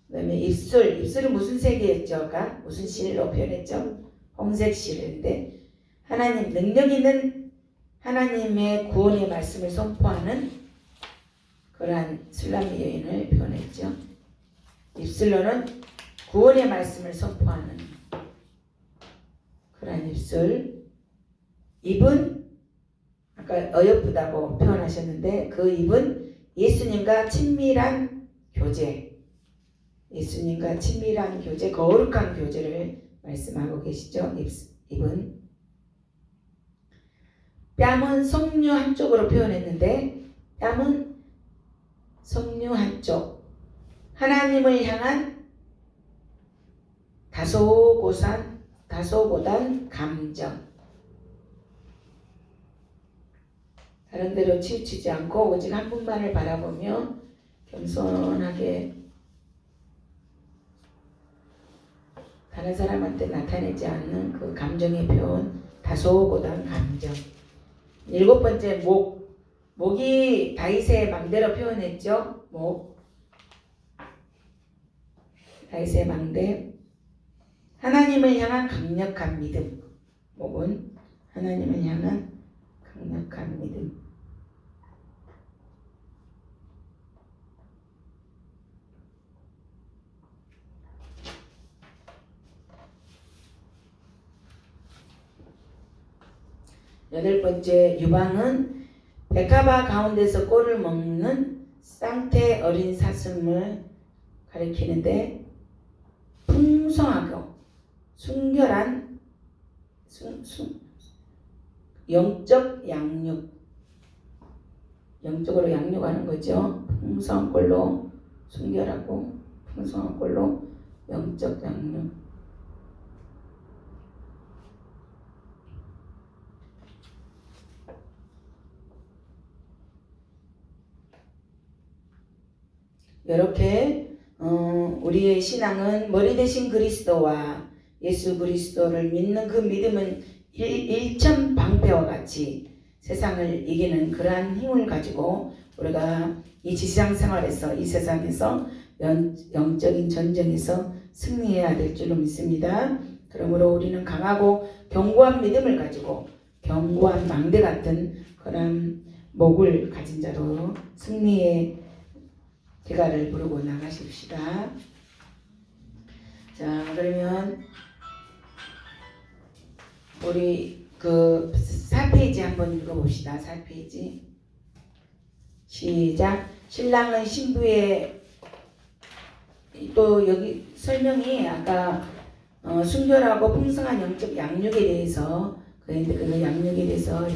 그 다음에 입술은 무슨 색이었죠? 아까 무슨 실로 표현했죠? 홍색 실인데 하나님 능력 있는 하나님의 구원의 말씀을 선포하는 그러한 술람미 여인을 표현했죠. 입술로는 구원의 말씀을 선포하는 그러한 입술. 입은 아까 어여쁘다고 표현하셨는데 그 입은 예수님과 친밀한 교제, 예수님과 친밀한 교제, 거룩한 교제를 말씀하고 계시죠. 입은. 뺨은 성류 한쪽으로 표현했는데 뺨은 성류 한쪽, 하나님을 향한 다소고단 감정. 다른 데로 치우치지 않고 오직 한 분만을 바라보며 겸손하게 다른 사람한테 나타내지 않는 그 감정의 표현, 다소고단 감정. 7번째 목이 다윗의 망대로 표현했죠. 다윗의 망대. 하나님을 향한 강력한 믿음. 목은 하나님을 향한 강력한 믿음. 여덟 번째 유방은 백합화 가운데서 꼴을 먹는 쌍태 어린 사슴을 가리키는데 풍성하고 순결한 영적 양육, 영적으로 양육하는 거죠. 풍성한 꼴로 순결하고 풍성한 꼴로 영적 양육. 이렇게 우리의 신앙은 머리 대신 그리스도와 예수 그리스도를 믿는 그 믿음은 일천방패와 같이 세상을 이기는 그러한 힘을 가지고 우리가 이 지상 생활에서 이 세상에서 영적인 전쟁에서 승리해야 될 줄로 믿습니다. 그러므로 우리는 강하고 견고한 믿음을 가지고 견고한 망대 같은 그런 목을 가진 자로 승리의 대가를 부르고 나가십시다. 자, 그러면 우리 그 4페이지 한번 읽어봅시다. 4페이지 시작. 신랑은 신부의 또 여기 설명이 아까 순결하고 풍성한 영적 양육에 대해서 그 양육에 대해서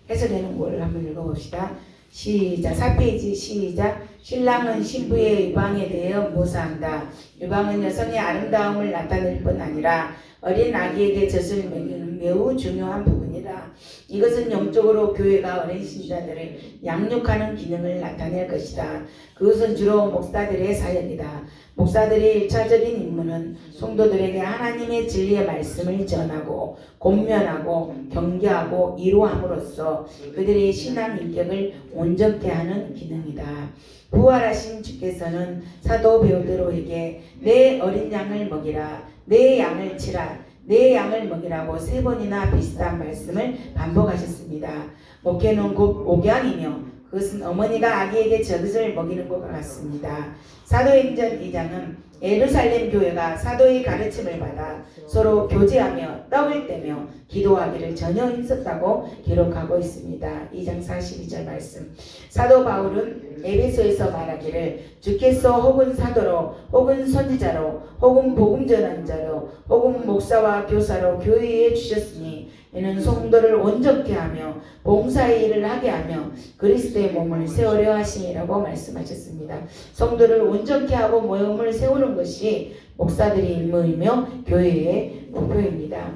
해석되는 걸 한번 읽어봅시다. 시작. 4페이지 시작. 신랑은 신부의 유방에 대하여 묘사한다. 유방은 여성의 아름다움을 나타낼 뿐 아니라 어린 아기에게 젖을 먹이는 매우 중요한 부분이다. 이것은 영적으로 교회가 어린 신자들을 양육하는 기능을 나타낼 것이다. 그것은 주로 목사들의 사역이다. 목사들의 1차적인 임무는 성도들에게 하나님의 진리의 말씀을 전하고 권면하고 경계하고 이루함으로써 그들의 신앙 인격을 온전케 하는 기능이다. 부활하신 주께서는 사도 베드로에게 내 어린 양을 먹이라, 내 양을 치라, 내 양을 먹이라고 3번이나 비슷한 말씀을 반복하셨습니다. 목회는 곧 목양이며 그것은 어머니가 아기에게 젖을 먹이는 것과 같습니다. 사도행전 2장은 예루살렘 교회가 사도의 가르침을 받아 서로 교제하며 떡을 떼며 기도하기를 전혀 있었다고 기록하고 있습니다. 2장 42절 말씀. 사도 바울은 에베소에서 말하기를 주께서 혹은 사도로 혹은 선지자로 혹은 복음 전환자로 혹은 목사와 교사로 교회에 주셨으니 이는 성도를 온전케 하며 봉사의 일을 하게 하며 그리스도의 몸을 세우려 하심이라고 말씀하셨습니다. 성도를 온전케 하고 몸을 세우는 이루는 것이 목사들의 임무이며 교회의 목표입니다.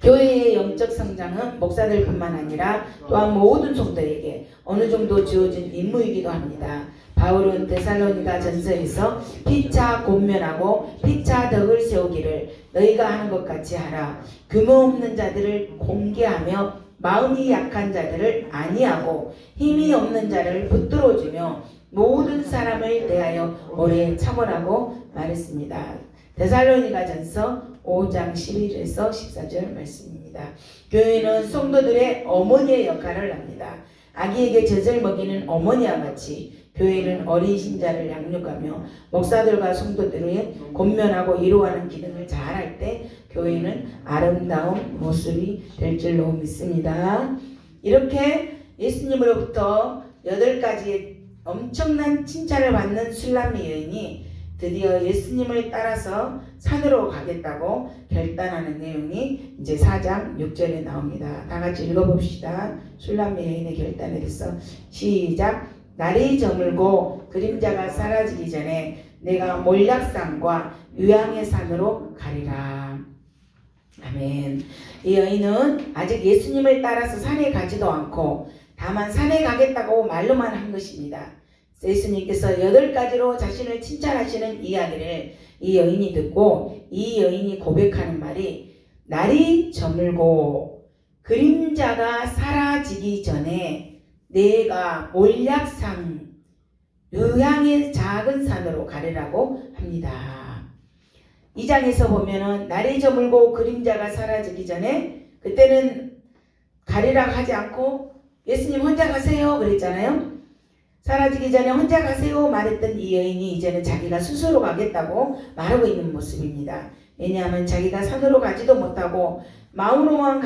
교회의 영적 성장은 목사들뿐만 아니라 또한 모든 성도에게 어느 정도 주어진 임무이기도 합니다. 바울은 데살로니가 전서에서 피차 권면하고 피차 덕을 세우기를 너희가 하는 것 같이 하라. 규모 없는 자들을 공개하며 마음이 약한 자들을 안위하고 힘이 없는 자를 붙들어주며 모든 사람을 대하여 오래 참으라고 말했습니다. 데살로니가 전서 5장 11에서 14절 말씀입니다. 교회는 성도들의 어머니의 역할을 합니다. 아기에게 젖을 먹이는 어머니와 같이 교회는 어린 신자를 양육하며 목사들과 성도들의 권면하고 위로하는 기능을 잘할 때 교회는 아름다운 모습이 될 줄로 믿습니다. 이렇게 예수님으로부터 8가지의 엄청난 칭찬을 받는 술람미 여인이 드디어 예수님을 따라서 산으로 가겠다고 결단하는 내용이 이제 4장 6절에 나옵니다. 다 같이 읽어봅시다. 술람미 여인의 결단에 대해서 시작. 날이 저물고 그림자가 사라지기 전에 내가 몰약산과 유향의 산으로 가리라. 아멘. 이 여인은 아직 예수님을 따라서 산에 가지도 않고 다만 산에 가겠다고 말로만 한 것입니다. 예수님께서 8가지로 자신을 칭찬하시는 이야기를 이 여인이 듣고 이 여인이 고백하는 말이 날이 저물고 그림자가 사라지기 전에 내가 몰약산 유향의 작은 산으로 가리라고 합니다. 이 장에서 보면은 날이 저물고 그림자가 사라지기 전에 그때는 가리라 하지 않고 예수님 혼자 가세요 그랬잖아요. 사라지기 전에 혼자 가세요 말했던 이 여인이 이제는 자기가 스스로 가겠다고 말하고 있는 모습입니다. 왜냐하면 자기가 산으로 가지도 못하고 마음으로만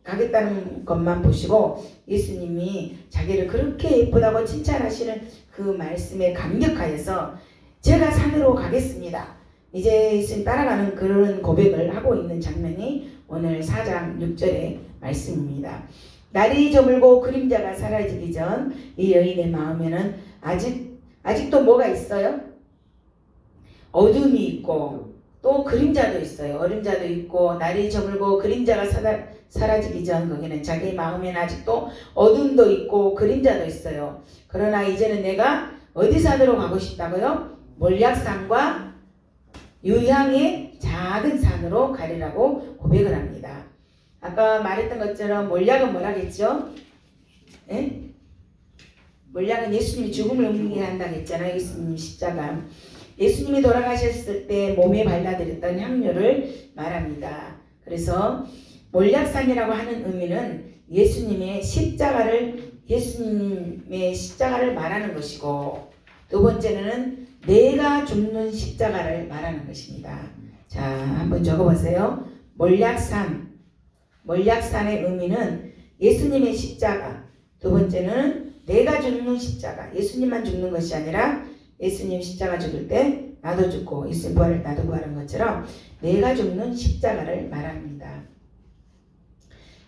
가겠다는 것만 보시고 예수님이 자기를 그렇게 예쁘다고 칭찬하시는 그 말씀에 감격하여서 제가 산으로 가겠습니다. 이제 예수님 따라가는 그런 고백을 하고 있는 장면이 오늘 4장 6절의 말씀입니다. 날이 저물고 그림자가 사라지기 전 이 여인의 마음에는 아직도 뭐가 있어요? 어둠이 있고 또 그림자도 있어요. 어림자도 있고 날이 저물고 그림자가 사라지기 전 거기는 자기 마음에는 아직도 어둠도 있고 그림자도 있어요. 그러나 이제는 내가 어디 산으로 가고 싶다고요? 몰약산과 유향의 작은 산으로 가리라고 고백을 합니다. 아까 말했던 것처럼 몰약은 뭐라겠죠? 예? 몰약은 예수님이 죽음을 옮기게 한다고 했잖아요. 예수님 십자가. 예수님이 돌아가셨을 때 몸에 발라드렸던 향료를 말합니다. 그래서 몰약산이라고 하는 의미는 예수님의 십자가를 말하는 것이고 두 번째는 내가 죽는 십자가를 말하는 것입니다. 자, 한번 적어보세요. 몰약산의 의미는 예수님의 십자가. 두 번째는 내가 죽는 십자가. 예수님만 죽는 것이 아니라 예수님 십자가 죽을 때 나도 죽고 예수님 부활을 나도 부활한 것처럼 내가 죽는 십자가를 말합니다.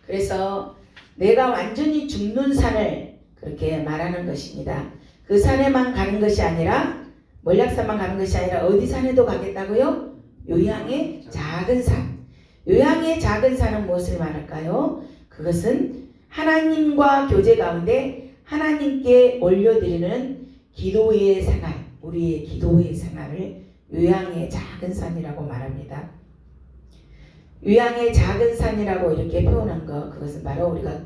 그래서 내가 완전히 죽는 산을 그렇게 말하는 것입니다. 그 산에만 가는 것이 아니라 몰약산만 가는 것이 아니라 어디 산에도 가겠다고요? 요향의 작은 산. 요향의 작은 산은 무엇을 말할까요? 그것은 하나님과 교제 가운데 하나님께 올려드리는 기도의 생활, 우리의 기도의 생활을 요향의 작은 산이라고 말합니다. 요향의 작은 산이라고 이렇게 표현한 것, 그것은 바로 우리가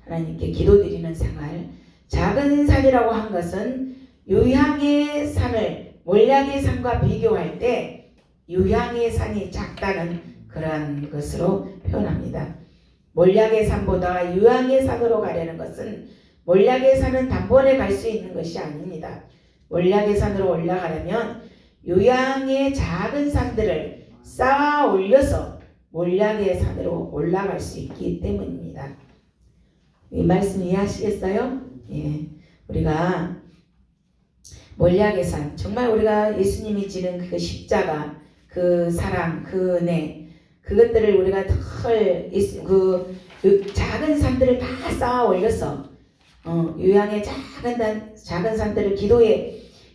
하나님께 기도드리는 생활. 작은 산이라고 한 것은 요향의 산을 몰약의 산과 비교할 때 요향의 산이 작다는 그러한 것으로 표현합니다. 몰약의 산보다 요향의 산으로 가려는 것은 몰약의 산은 단번에 갈 수 있는 것이 아닙니다. 몰약의 산으로 올라가려면 요향의 작은 산들을 쌓아 올려서 몰약의 산으로 올라갈 수 있기 때문입니다. 이 말씀 이해하시겠어요? 예, 우리가 몰약의 산, 정말 우리가 예수님이 지는 그 십자가, 그 사랑, 그 은혜, 그것들을 우리가 그 작은 산들을 다 쌓아 올려서 요향의 작은 산들을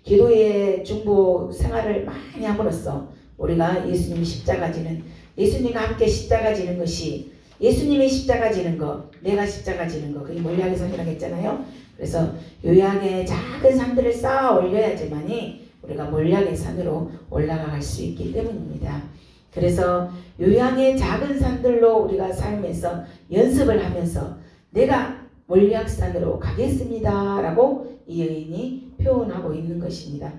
기도의 중보 생활을 많이 함으로써 우리가 예수님이 십자가 지는, 예수님과 함께 십자가 지는 것이, 예수님이 십자가 지는 거, 내가 십자가 지는 거, 그게 몰약의 산이라고 했잖아요. 그래서 요양의 작은 산들을 쌓아 올려야지만이 우리가 몰약의 산으로 올라갈 수 있기 때문입니다. 그래서 요양의 작은 산들로 우리가 삶에서 연습을 하면서 내가 몰약산으로 가겠습니다 라고 이 여인이 표현하고 있는 것입니다.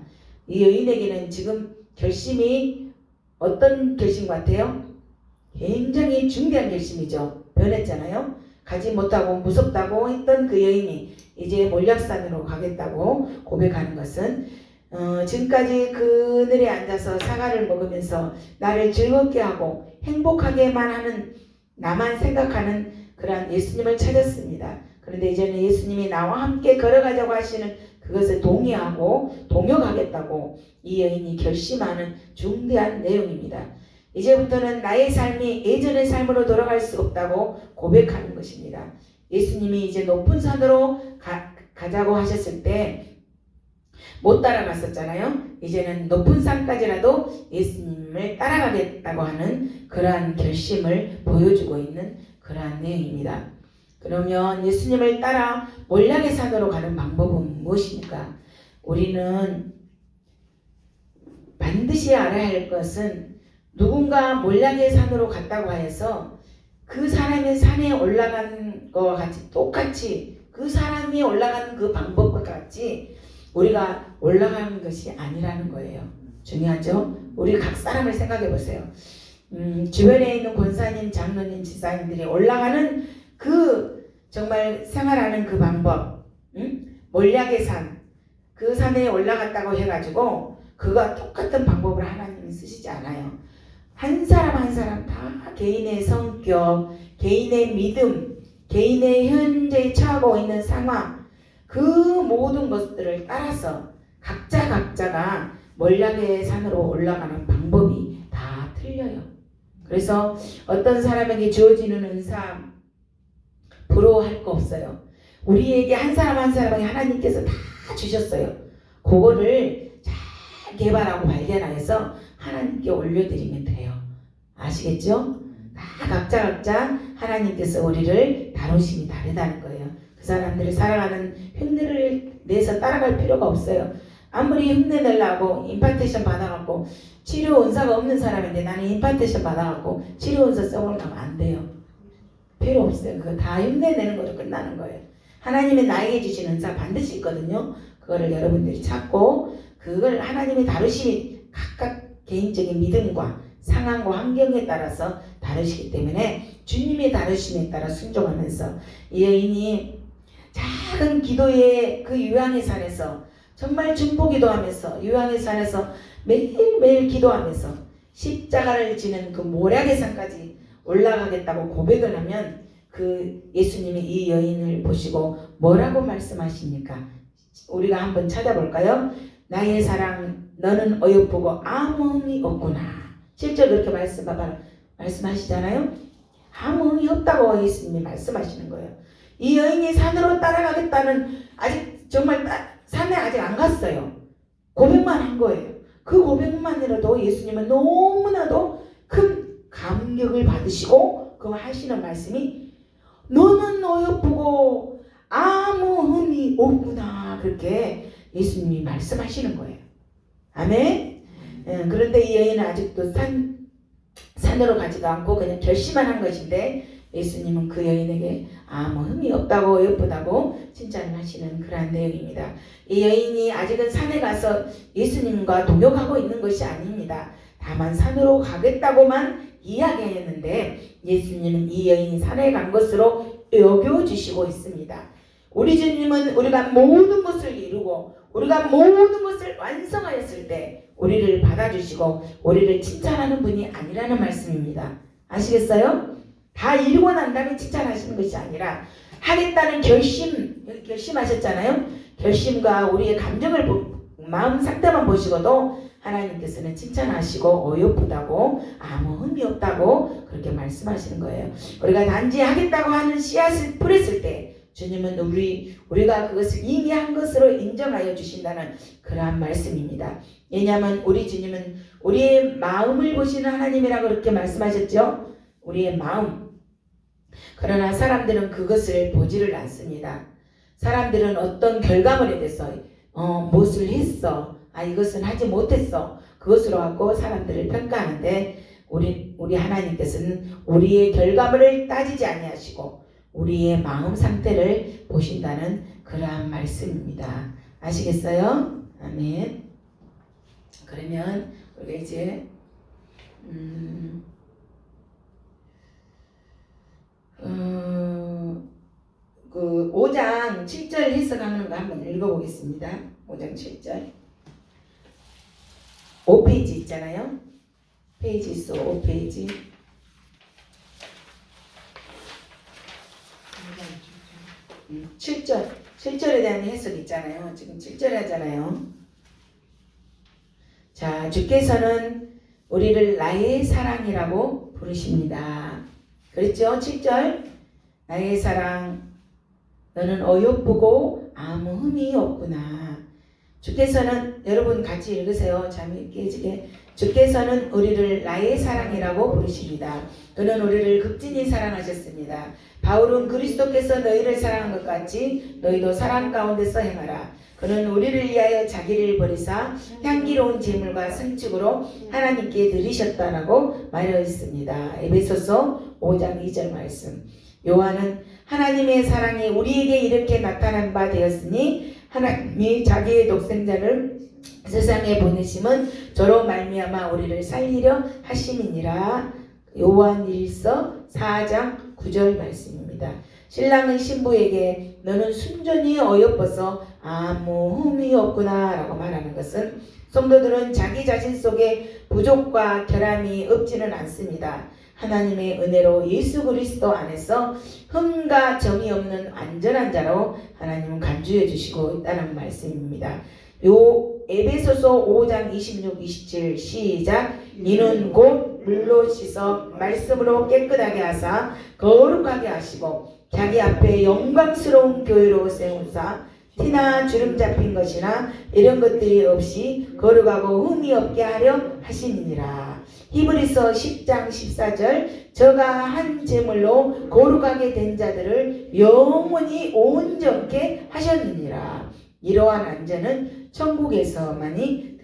이 여인에게는 지금 결심이 어떤 결심 같아요? 굉장히 중대한 결심이죠. 변했잖아요. 가지 못하고 무섭다고 했던 그 여인이 이제 몰약산으로 가겠다고 고백하는 것은 지금까지 그늘에 앉아서 사과를 먹으면서 나를 즐겁게 하고 행복하게만 하는, 나만 생각하는 그런 예수님을 찾았습니다. 그런데 이제는 예수님이 나와 함께 걸어가자고 하시는 그것을 동의하고 동역하겠다고 이 여인이 결심하는 중대한 내용입니다. 이제부터는 나의 삶이 예전의 삶으로 돌아갈 수 없다고 고백하는 것입니다. 예수님이 이제 높은 산으로 가자고 하셨을 때 못 따라갔었잖아요. 이제는 높은 산까지라도 예수님을 따라가겠다고 하는 그러한 결심을 보여주고 있는 그러한 내용입니다. 그러면 예수님을 따라 몰약의 산으로 가는 방법은 무엇입니까? 우리는 반드시 알아야 할 것은 누군가 몰약의 산으로 갔다고 하여서 그 사람이 산에 올라간 것과 같이 똑같이 그 사람이 올라가는 그 방법과 같이 우리가 올라가는 것이 아니라는 거예요. 중요하죠? 우리 각 사람을 생각해 보세요. 주변에 있는 권사님, 장로님, 지사님들이 올라가는 그 정말 생활하는 그 방법, 몰약의 산, 그 산에 올라갔다고 해가지고 그가 똑같은 방법을 하나님이 쓰시지 않아요. 한 사람 한 사람 다 개인의 성격, 개인의 믿음, 개인의 현재 처하고 있는 상황, 그 모든 것들을 따라서 각자가 몰약의 산으로 올라가는 방법이 다 틀려요. 그래서 어떤 사람에게 주어지는 은사 부러워할 거 없어요. 우리에게 한 사람 한 사람에게 하나님께서 다 주셨어요. 그거를 잘 개발하고 발견해서 하나님께 올려드리면 돼요. 아시겠죠? 다 각자 하나님께서 우리를 다루심이 다르다는 거예요. 그 사람들을 살아가는 흉내를 내서 따라갈 필요가 없어요. 아무리 흉내 내려고 임파테이션 받아갖고 치료 은사가 없는 사람인데 나는 임파테이션 받아갖고 치료 은사 써보려면 안 돼요. 필요 없어요. 그거 다 흉내 내는 거로 끝나는 거예요. 하나님이 나에게 주신 은사 반드시 있거든요. 그거를 여러분들이 찾고 그걸 하나님이 다루심이 각각 개인적인 믿음과 상황과 환경에 따라서 다르시기 때문에 주님의 다루심에 따라 순종하면서 이 여인이 작은 기도의 그 유황의 산에서 정말 중보 기도하면서 유황의 산에서 매일매일 기도하면서 십자가를 지는 그 몰약의 산까지 올라가겠다고 고백을 하면 그 예수님이 이 여인을 보시고 뭐라고 말씀하십니까? 우리가 한번 찾아볼까요? 나의 사랑 너는 어여쁘고 아무 의미 없구나. 실제로 그렇게 말씀하시잖아요. 아무 의미 없다고 예수님이 말씀하시는 거예요. 이 여인이 산으로 따라가겠다는 아직 정말 산에 아직 안 갔어요. 고백만 한 거예요. 그 고백만이라도 예수님은 너무나도 큰 감격을 받으시고 그 하시는 말씀이 너는 어여쁘고 아무 의미 없구나. 그렇게 예수님이 말씀하시는 거예요. 아멘. 그런데 이 여인은 아직도 산으로 가지도 않고 그냥 결심만 한 것인데 예수님은 그 여인에게 아무 의미 없다고 예쁘다고 칭찬을 하시는 그러한 내용입니다. 이 여인이 아직은 산에 가서 예수님과 동역하고 있는 것이 아닙니다. 다만 산으로 가겠다고만 이야기했는데 예수님은 이 여인이 산에 간 것으로 여겨주시고 있습니다. 우리 주님은 우리가 모든 것을 이루고 우리가 모든 것을 완성하였을 때 우리를 받아주시고 우리를 칭찬하는 분이 아니라는 말씀입니다. 아시겠어요? 다 이루고 난 다음에 칭찬하시는 것이 아니라 하겠다는 결심하셨잖아요. 결심과 우리의 감정을 마음 상태만 보시고도 하나님께서는 칭찬하시고 어여쁘다고 아무 의미 없다고 그렇게 말씀하시는 거예요. 우리가 단지 하겠다고 하는 씨앗을 뿌렸을 때 주님은 우리가 그것을 이미 한 것으로 인정하여 주신다는 그러한 말씀입니다. 왜냐하면 우리 주님은 우리의 마음을 보시는 하나님이라고 그렇게 말씀하셨죠. 우리의 마음. 그러나 사람들은 그것을 보지를 않습니다. 사람들은 어떤 결과물에 대해서 무엇을 했어, 이것은 하지 못했어, 그것으로 갖고 사람들을 평가하는데 우리 하나님께서는 우리의 결과물을 따지지 아니하시고 우리의 마음 상태를 보신다는 그러한 말씀입니다. 아시겠어요? 아멘. 그러면 우리가 이제 그 5장 7절 해석하는 거 한번 읽어보겠습니다. 5장 7절 5페이지 있잖아요. 페이지 수 5페이지 7절에 대한 해석 있잖아요. 지금 7절 하잖아요. 자, 주께서는 우리를 나의 사랑이라고 부르십니다. 그랬죠? 7절 나의 사랑 너는 어여쁘고 아무 흠이 없구나. 주께서는, 여러분 같이 읽으세요. 잠이 깨지게. 주께서는 우리를 나의 사랑이라고 부르십니다. 그는 우리를 극진히 사랑하셨습니다. 바울은 그리스도께서 너희를 사랑한 것 같이 너희도 사랑 가운데서 행하라. 그는 우리를 위하여 자기를 버리사 향기로운 제물과牲축으로 하나님께 드리셨다라고 말하여 있습니다. 에베소서 5장 2절 말씀. 요한은 하나님의 사랑이 우리에게 이렇게 나타난 바 되었으니 하나님이 자기의 독생자를 세상에 보내심은 저로 말미암아 우리를 살리려 하심이니라. 요한일서 4장 9절 말씀입니다. 신랑은 신부에게 너는 순전히 어여뻐서 아무 흠이 없구나 라고 말하는 것은 성도들은 자기 자신 속에 부족과 결함이 없지는 않습니다. 하나님의 은혜로 예수 그리스도 안에서 흠과 점이 없는 완전한 자로 하나님은 간주해 주시고 있다는 말씀입니다. 요 에베소서 5장 26, 27 시작. 이는 곧 물로 씻어 말씀으로 깨끗하게 하사 거룩하게 하시고 자기 앞에 영광스러운 교회로 세우사 티나 주름 잡힌 것이나 이런 것들이 없이 거룩하고 흠이 없게 하려 하시니라. 히브리서 10장 14절 저가 한 제물로 거룩하게 된 자들을 영원히 온전케 하셨느니라. 이러한 안전은 천국에서만이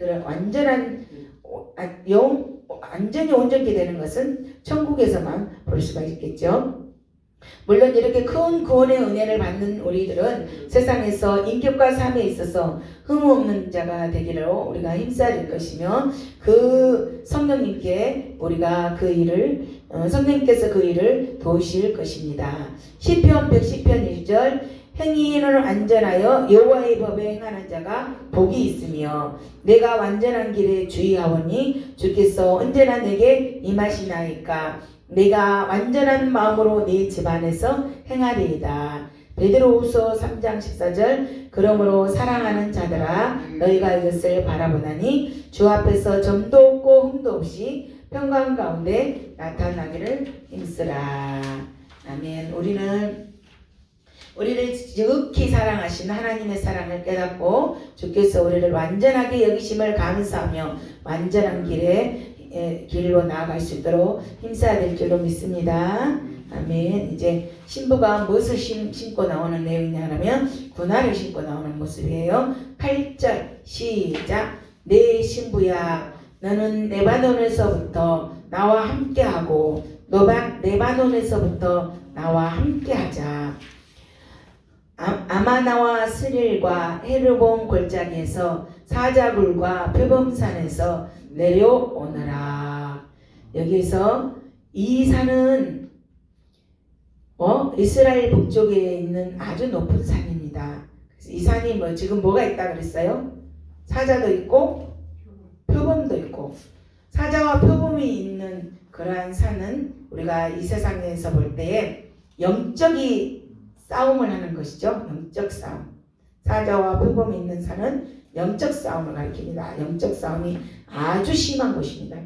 완전히 온전케 되는 것은 천국에서만 볼 수가 있겠죠. 물론 이렇게 큰 구원의 은혜를 받는 우리들은 세상에서 인격과 삶에 있어서 흠 없는 자가 되기로 우리가 힘써야 될 것이며 그 성령님께 우리가 그 일을 성령님께서 그 일을 도우실 것입니다. 시편 110편 1절 행위는 안전하여 여호와의 법에 행하는 자가 복이 있으며 내가 완전한 길에 주의하오니 주께서 언제나 내게 임하시나이까. 내가 완전한 마음으로 네 집안에서 행하리이다. 베드로후서 3장 14절 그러므로 사랑하는 자들아 너희가 이것을 바라보나니 주 앞에서 점도 없고 흠도 없이 평강 가운데 나타나기를 힘쓰라. 아멘. 우리를 지극히 사랑하신 하나님의 사랑을 깨닫고 주께서 우리를 완전하게 여기심을 감사하며 완전한 길로 나아갈 수 있도록 힘써야 될 줄로 믿습니다. 아멘. 이제 신부가 무엇을 신고 나오는 내용이냐 하면 군화를 신고 나오는 모습이에요. 8절 시작. 내 신부야 너는 레바논에서부터 나와 함께하고 레바논에서부터 나와 함께하자. 아마나와 스릴과 헤르본 골짜기에서 사자굴과 표범산에서 내려오너라. 여기에서 이 산은 이스라엘 북쪽에 있는 아주 높은 산입니다. 이 산이 지금 뭐가 있다 그랬어요? 사자도 있고 표범도 있고 사자와 표범이 있는 그러한 산은 우리가 이 세상에서 볼 때에 영적이 싸움을 하는 것이죠. 영적 싸움. 사자와 표범이 있는 산은 영적 싸움을 가리킵니다. 영적 싸움이 아주 심한 것입니다.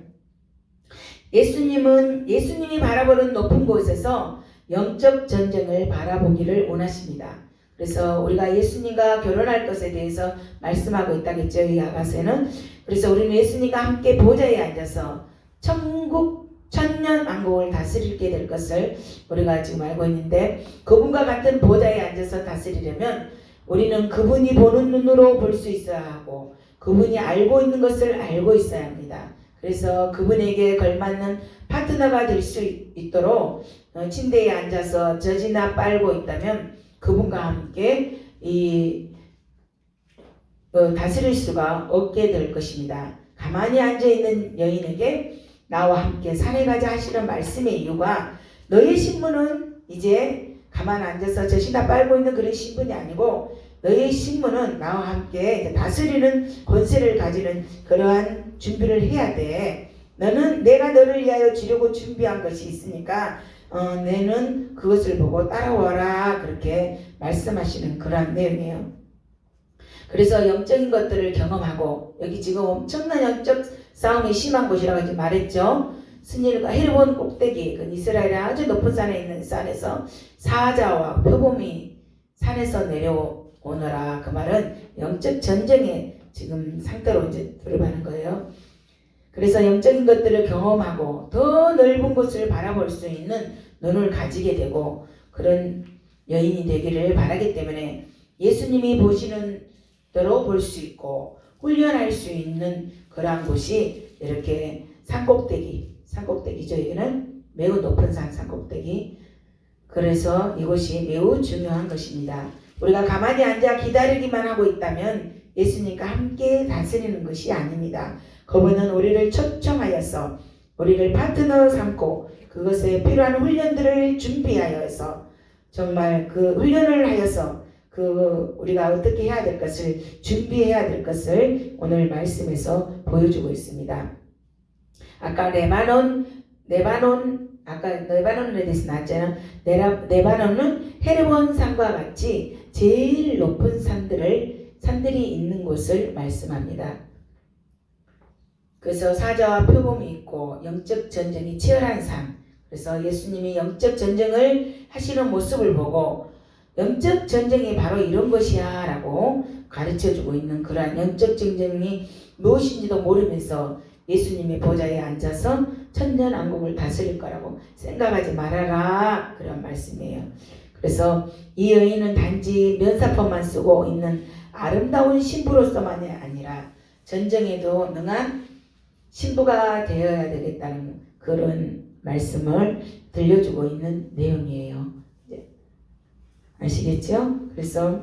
예수님이 바라보는 높은 곳에서 영적 전쟁을 바라보기를 원하십니다. 그래서 우리가 예수님과 결혼할 것에 대해서 말씀하고 있다겠죠. 이 아가서는. 그래서 우리는 예수님과 함께 보좌에 앉아서 천국 천년 왕국을 다스리게 될 것을 우리가 지금 알고 있는데, 그분과 같은 보좌에 앉아서 다스리려면 우리는 그분이 보는 눈으로 볼 수 있어야 하고 그분이 알고 있는 것을 알고 있어야 합니다. 그래서 그분에게 걸맞는 파트너가 될 수 있도록 침대에 앉아서 젖이나 빨고 있다면 그분과 함께 다스릴 수가 없게 될 것입니다. 가만히 앉아있는 여인에게 나와 함께 산에 가자 하시는 말씀의 이유가, 너의 신분은 이제 가만 앉아서 젖이나 빨고 있는 그런 신분이 아니고 너의 신분은 나와 함께 이제 다스리는 권세를 가지는 그러한 준비를 해야 돼. 너는 내가 너를 위하여 주려고 준비한 것이 있으니까 너는 그것을 보고 따라와라, 그렇게 말씀하시는 그러한 내용이에요. 그래서 영적인 것들을 경험하고, 여기 지금 엄청난 영적 싸움이 심한 곳이라고 이제 말했죠. 스닐과 헤르본 꼭대기, 그 이스라엘의 아주 높은 산에 있는 산에서 사자와 표범이 산에서 내려오너라. 그 말은 영적 전쟁의 지금 상태로 이제 들어가는 거예요. 그래서 영적인 것들을 경험하고 더 넓은 곳을 바라볼 수 있는 눈을 가지게 되고 그런 여인이 되기를 바라기 때문에 예수님이 보시는 대로 볼 수 있고 훈련할 수 있는 그러한 곳이 이렇게 산꼭대기죠. 여기는 매우 높은 산꼭대기. 그래서 이곳이 매우 중요한 것입니다. 우리가 가만히 앉아 기다리기만 하고 있다면 예수님과 함께 다스리는 것이 아닙니다. 그분은 우리를 초청하여서 우리를 파트너 삼고 그것에 필요한 훈련들을 준비하여서 정말 그 훈련을 하여서 우리가 어떻게 해야 될 것을 준비해야 될 것을 오늘 말씀에서 보여주고 있습니다. 아까 레바논에 대해서 나왔잖아요. 레바논은 헤르몬 산과 같이 제일 높은 산들이 있는 곳을 말씀합니다. 그래서 사자와 표범이 있고 영적 전쟁이 치열한 산. 그래서 예수님이 영적 전쟁을 하시는 모습을 보고 영적 전쟁이 바로 이런 것이야 라고 가르쳐주고 있는 그러한 영적 전쟁이 무엇인지도 모르면서 예수님의 보좌에 앉아서 천년왕국을 다스릴 거라고 생각하지 말아라, 그런 말씀이에요. 그래서 이 여인은 단지 면사포만 쓰고 있는 아름다운 신부로서만이 아니라 전쟁에도 능한 신부가 되어야 되겠다는 그런 말씀을 들려주고 있는 내용이에요. 아시겠죠? 그래서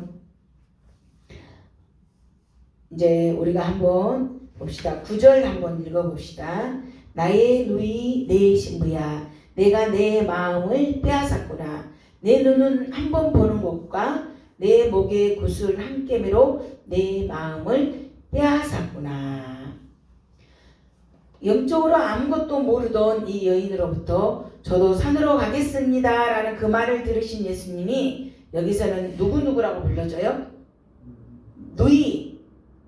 이제 우리가 한번 봅시다. 9절 한번 읽어봅시다. 나의 누이 내 신부야, 내가 내 마음을 빼앗았구나. 내 눈은 한 번 보는 것과 내 목의 구슬 한 깨미로 내 마음을 빼앗았구나. 영적으로 아무것도 모르던 이 여인으로부터 저도 산으로 가겠습니다 라는 그 말을 들으신 예수님이 여기서는 누구라고 불러줘요? 누이,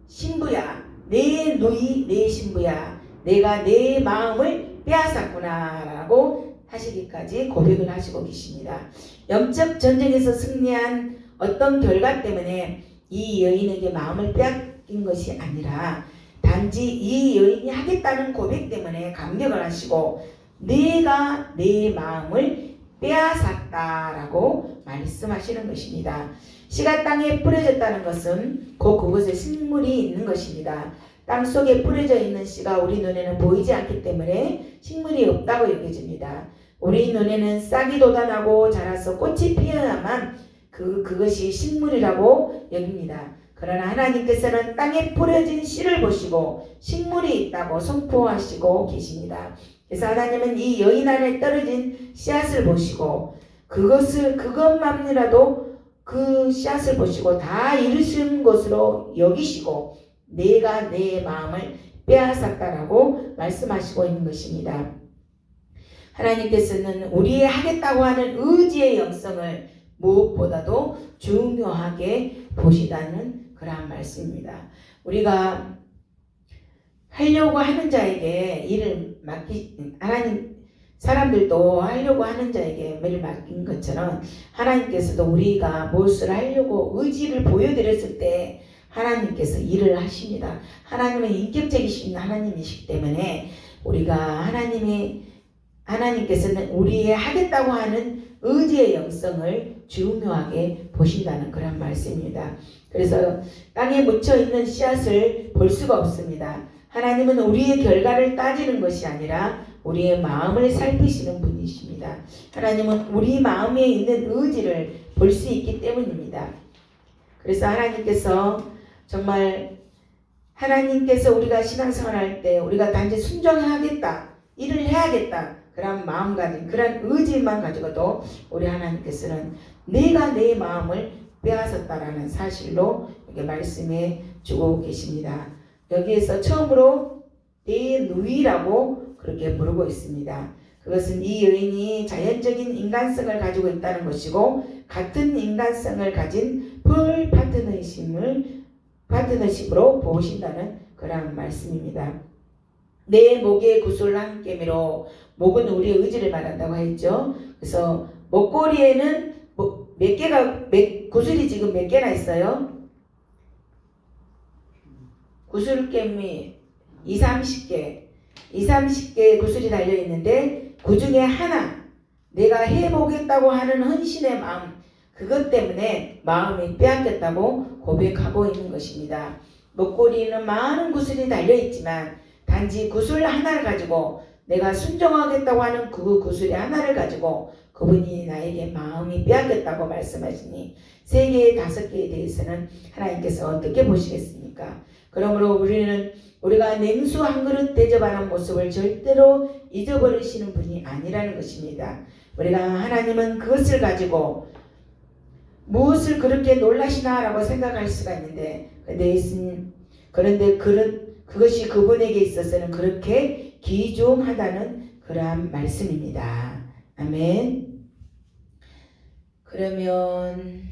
신부야, 내 누이, 내 신부야, 내가 내 마음을 빼앗았구나 라고 하시기까지 고백을 하시고 계십니다. 영적 전쟁에서 승리한 어떤 결과 때문에 이 여인에게 마음을 빼앗긴 것이 아니라 단지 이 여인이 하겠다는 고백 때문에 감격을 하시고 내가 내 마음을 빼앗았다라고 말씀하시는 것입니다. 씨가 땅에 뿌려졌다는 것은 곧 그곳에 식물이 있는 것입니다. 땅 속에 뿌려져 있는 씨가 우리 눈에는 보이지 않기 때문에 식물이 없다고 여겨집니다. 우리 눈에는 싹이 돋아나고 자라서 꽃이 피어야만 그것이 식물이라고 여깁니다. 그러나 하나님께서는 땅에 뿌려진 씨를 보시고 식물이 있다고 선포하시고 계십니다. 그래서 하나님은 이 여인 안에 떨어진 씨앗을 보시고 그것만이라도 그 씨앗을 보시고 다 이루신 것으로 여기시고 내가 내 마음을 빼앗았다라고 말씀하시고 있는 것입니다. 하나님께서는 우리의 하겠다고 하는 의지의 영성을 무엇보다도 중요하게 보시다는 그러한 말씀입니다. 우리가 하려고 하는 자에게 일을 하나님 사람들도 하려고 하는 자에게 매를 맡긴 것처럼 하나님께서도 우리가 무엇을 하려고 의지를 보여드렸을 때 하나님께서 일을 하십니다. 하나님은 인격적이신 하나님이시기 때문에 우리가 하나님께서는 우리의 하겠다고 하는 의지의 영성을 중요하게 보신다는 그런 말씀입니다. 그래서 땅에 묻혀있는 씨앗을 볼 수가 없습니다. 하나님은 우리의 결과를 따지는 것이 아니라 우리의 마음을 살피시는 분이십니다. 하나님은 우리 마음에 있는 의지를 볼 수 있기 때문입니다. 그래서 하나님께서 우리가 신앙생활할 때 우리가 단지 순종하겠다, 일을 해야겠다 그런 마음가짐, 그런 의지만 가지고도 우리 하나님께서는 내가 내 마음을 빼앗았다라는 사실로 이렇게 말씀해 주고 계십니다. 여기에서 처음으로 내 누이라고 그렇게 부르고 있습니다. 그것은 이 여인이 자연적인 인간성을 가지고 있다는 것이고 같은 인간성을 가진 풀 파트너십으로 보신다는 그런 말씀입니다. 내 목에 구슬 한 개미로, 목은 우리의 의지를 말한다고 했죠. 그래서 목걸이에는 구슬이 지금 몇 개나 있어요? 구슬개미 20-30개 구슬이 달려있는데 그 중에 하나 내가 해보겠다고 하는 헌신의 마음, 그것 때문에 마음이 빼앗겼다고 고백하고 있는 것입니다. 목걸이는 많은 구슬이 달려있지만 단지 구슬 하나를 가지고 내가 순종하겠다고 하는 그 구슬의 하나를 가지고 그분이 나에게 마음이 빼앗겼다고 말씀하시니 3개, 5개에 대해서는 하나님께서 어떻게 보시겠습니까? 그러므로 우리가 냉수 한 그릇 대접하는 모습을 절대로 잊어버리시는 분이 아니라는 것입니다. 하나님은 그것을 가지고 무엇을 그렇게 놀라시나라고 생각할 수가 있는데, 그런데 그것이 그분에게 있어서는 그렇게 귀중하다는 그러한 말씀입니다. 아멘. 그러면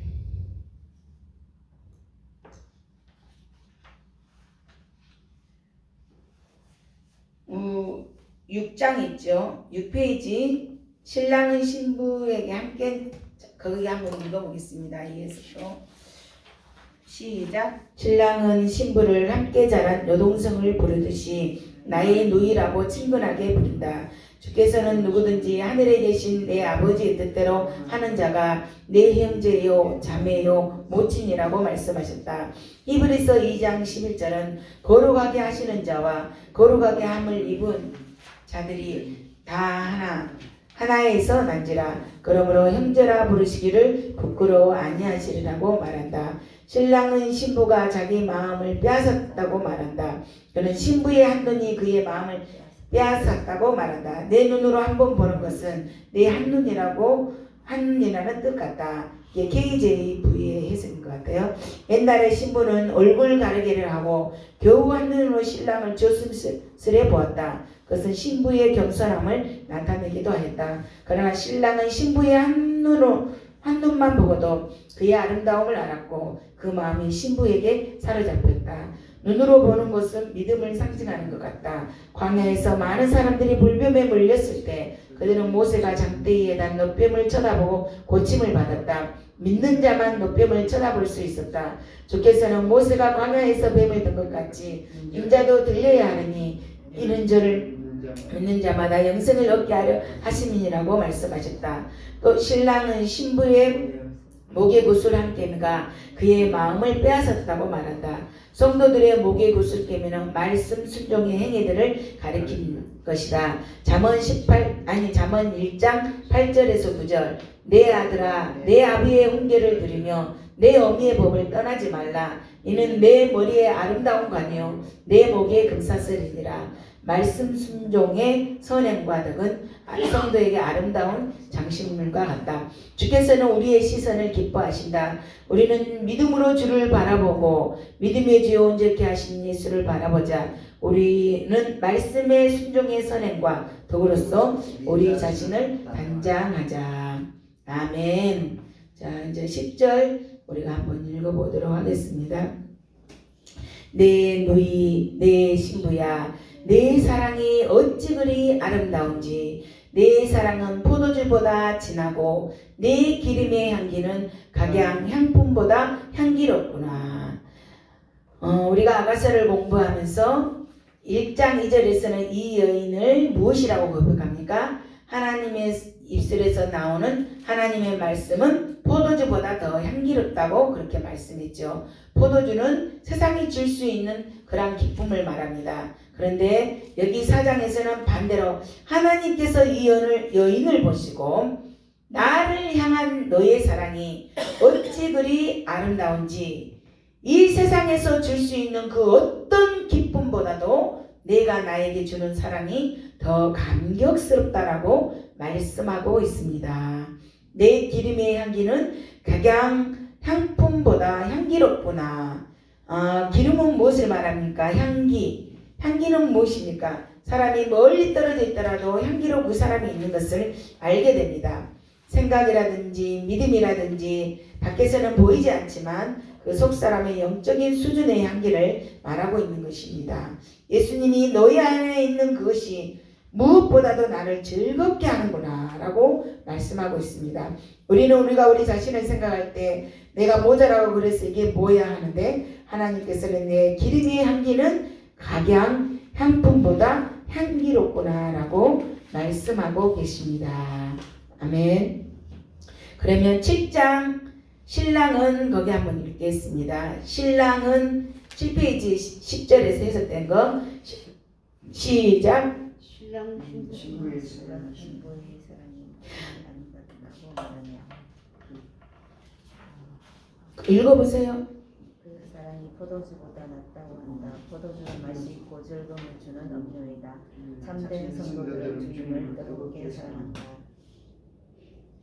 6장 있죠. 6페이지 신랑은 신부에게 함께 거기 한번 읽어보겠습니다. 이에서도 시작. 신랑은 신부를 함께 자란 여동생을 부르듯이 나의 누이라고 친근하게 부른다. 주께서는 누구든지 하늘에 계신 내 아버지의 뜻대로 하는 자가 내 형제요 자매요 모친이라고 말씀하셨다. 히브리서 2장 11절은 거룩하게 하시는 자와 거룩하게 함을 입은 자들이 다 하나에서 난지라. 그러므로 형제라 부르시기를 부끄러워 아니하시리라고 말한다. 신랑은 신부가 자기 마음을 빼앗았다고 말한다. 그는 신부의 한눈이 그의 마음을 빼앗았다고 말한다. 내 눈으로 한 번 보는 것은 내 한눈이라는 뜻 같다. 이게 KJV의 해석인 것 같아요. 옛날에 신부는 얼굴 가리개를 하고 겨우 한눈으로 신랑을 조심스레 보았다. 그것은 신부의 겸손함을 나타내기도 하였다. 그러나 신랑은 신부의 한눈만 보고도 그의 아름다움을 알았고 그 마음이 신부에게 사로잡혔다. 눈으로 보는 것은 믿음을 상징하는 것 같다. 광야에서 많은 사람들이 불뱀에 물렸을 때 그들은 모세가 장대기에 단 노뱀을 쳐다보고 고침을 받았다. 믿는 자만 노뱀을 쳐다볼 수 있었다. 주께서는 모세가 광야에서 뱀을 든 것 같이 인자도 들려야 하느니 이는 저를 믿는 자마다 영생을 얻게 하려 하심이니라고 말씀하셨다. 또 신랑은 신부의 목에 구슬 한 개미가 그의 마음을 빼앗았다고 말한다. 성도들의 목에 구슬 개미는 말씀 순종의 행위들을 가리킨 것이다. 잠언 1장 8절에서 9절. 내 아들아 내 아비의 훈계를 들으며 내 어미의 법을 떠나지 말라. 이는 내 머리에 아름다운 관이요 내 목에 금사슬이니라. 말씀 순종의 선행과 덕은 성도에게 아름다운 장식물과 같다. 주께서는 우리의 시선을 기뻐하신다. 우리는 믿음으로 주를 바라보고 믿음의 주여 온전케 하신 예수를 바라보자. 우리는 말씀의 순종의 선행과 덕으로서 우리 자신을 단장하자. 아멘. 자, 이제 10절 우리가 한번 읽어보도록 하겠습니다. 내 누이 내 신부야 내 사랑이 어찌 그리 아름다운지 내 사랑은 포도주보다 진하고 내 기름의 향기는 각양 향품보다 향기롭구나. 우리가 아가서를 공부하면서 1장 2절에서는 이 여인을 무엇이라고 고백합니까? 하나님의 입술에서 나오는 하나님의 말씀은 포도주보다 더 향기롭다고 그렇게 말씀했죠. 포도주는 세상이 줄 수 있는 그런 기쁨을 말합니다. 그런데 여기 4장에서는 반대로 하나님께서 이 여인을 보시고 나를 향한 너의 사랑이 어찌 그리 아름다운지 이 세상에서 줄 수 있는 그 어떤 기쁨보다도 내가 나에게 주는 사랑이 더 감격스럽다라고 말씀하고 있습니다. 내 기름의 향기는 각양 향품보다 향기롭구나. 기름은 무엇을 말합니까? 향기. 향기는 무엇입니까? 사람이 멀리 떨어져 있더라도 향기로 그 사람이 있는 것을 알게 됩니다. 생각이라든지 믿음이라든지 밖에서는 보이지 않지만 그 속사람의 영적인 수준의 향기를 말하고 있는 것입니다. 예수님이 너희 안에 있는 그것이 무엇보다도 나를 즐겁게 하는구나 라고 말씀하고 있습니다. 우리가 우리 자신을 생각할 때 내가 모자라고 그래서 이게 뭐야 하는데 하나님께서는 내 기름의 향기는 각양 향품보다 향기롭구나 라고 말씀하고 계십니다. 아멘. 그러면 7장 신랑은 거기 한번 읽겠습니다. 신랑은 7페이지 10절에서 해석된 거 시작. 신랑 신부의 사랑이 읽어보세요. 그 사랑이 포도주보다 낫다고 한다. 포도주는 맛이 있고 즐거움을 주는 음료이다. 참된 성도들은 주님을 뜨겁게 사랑한다.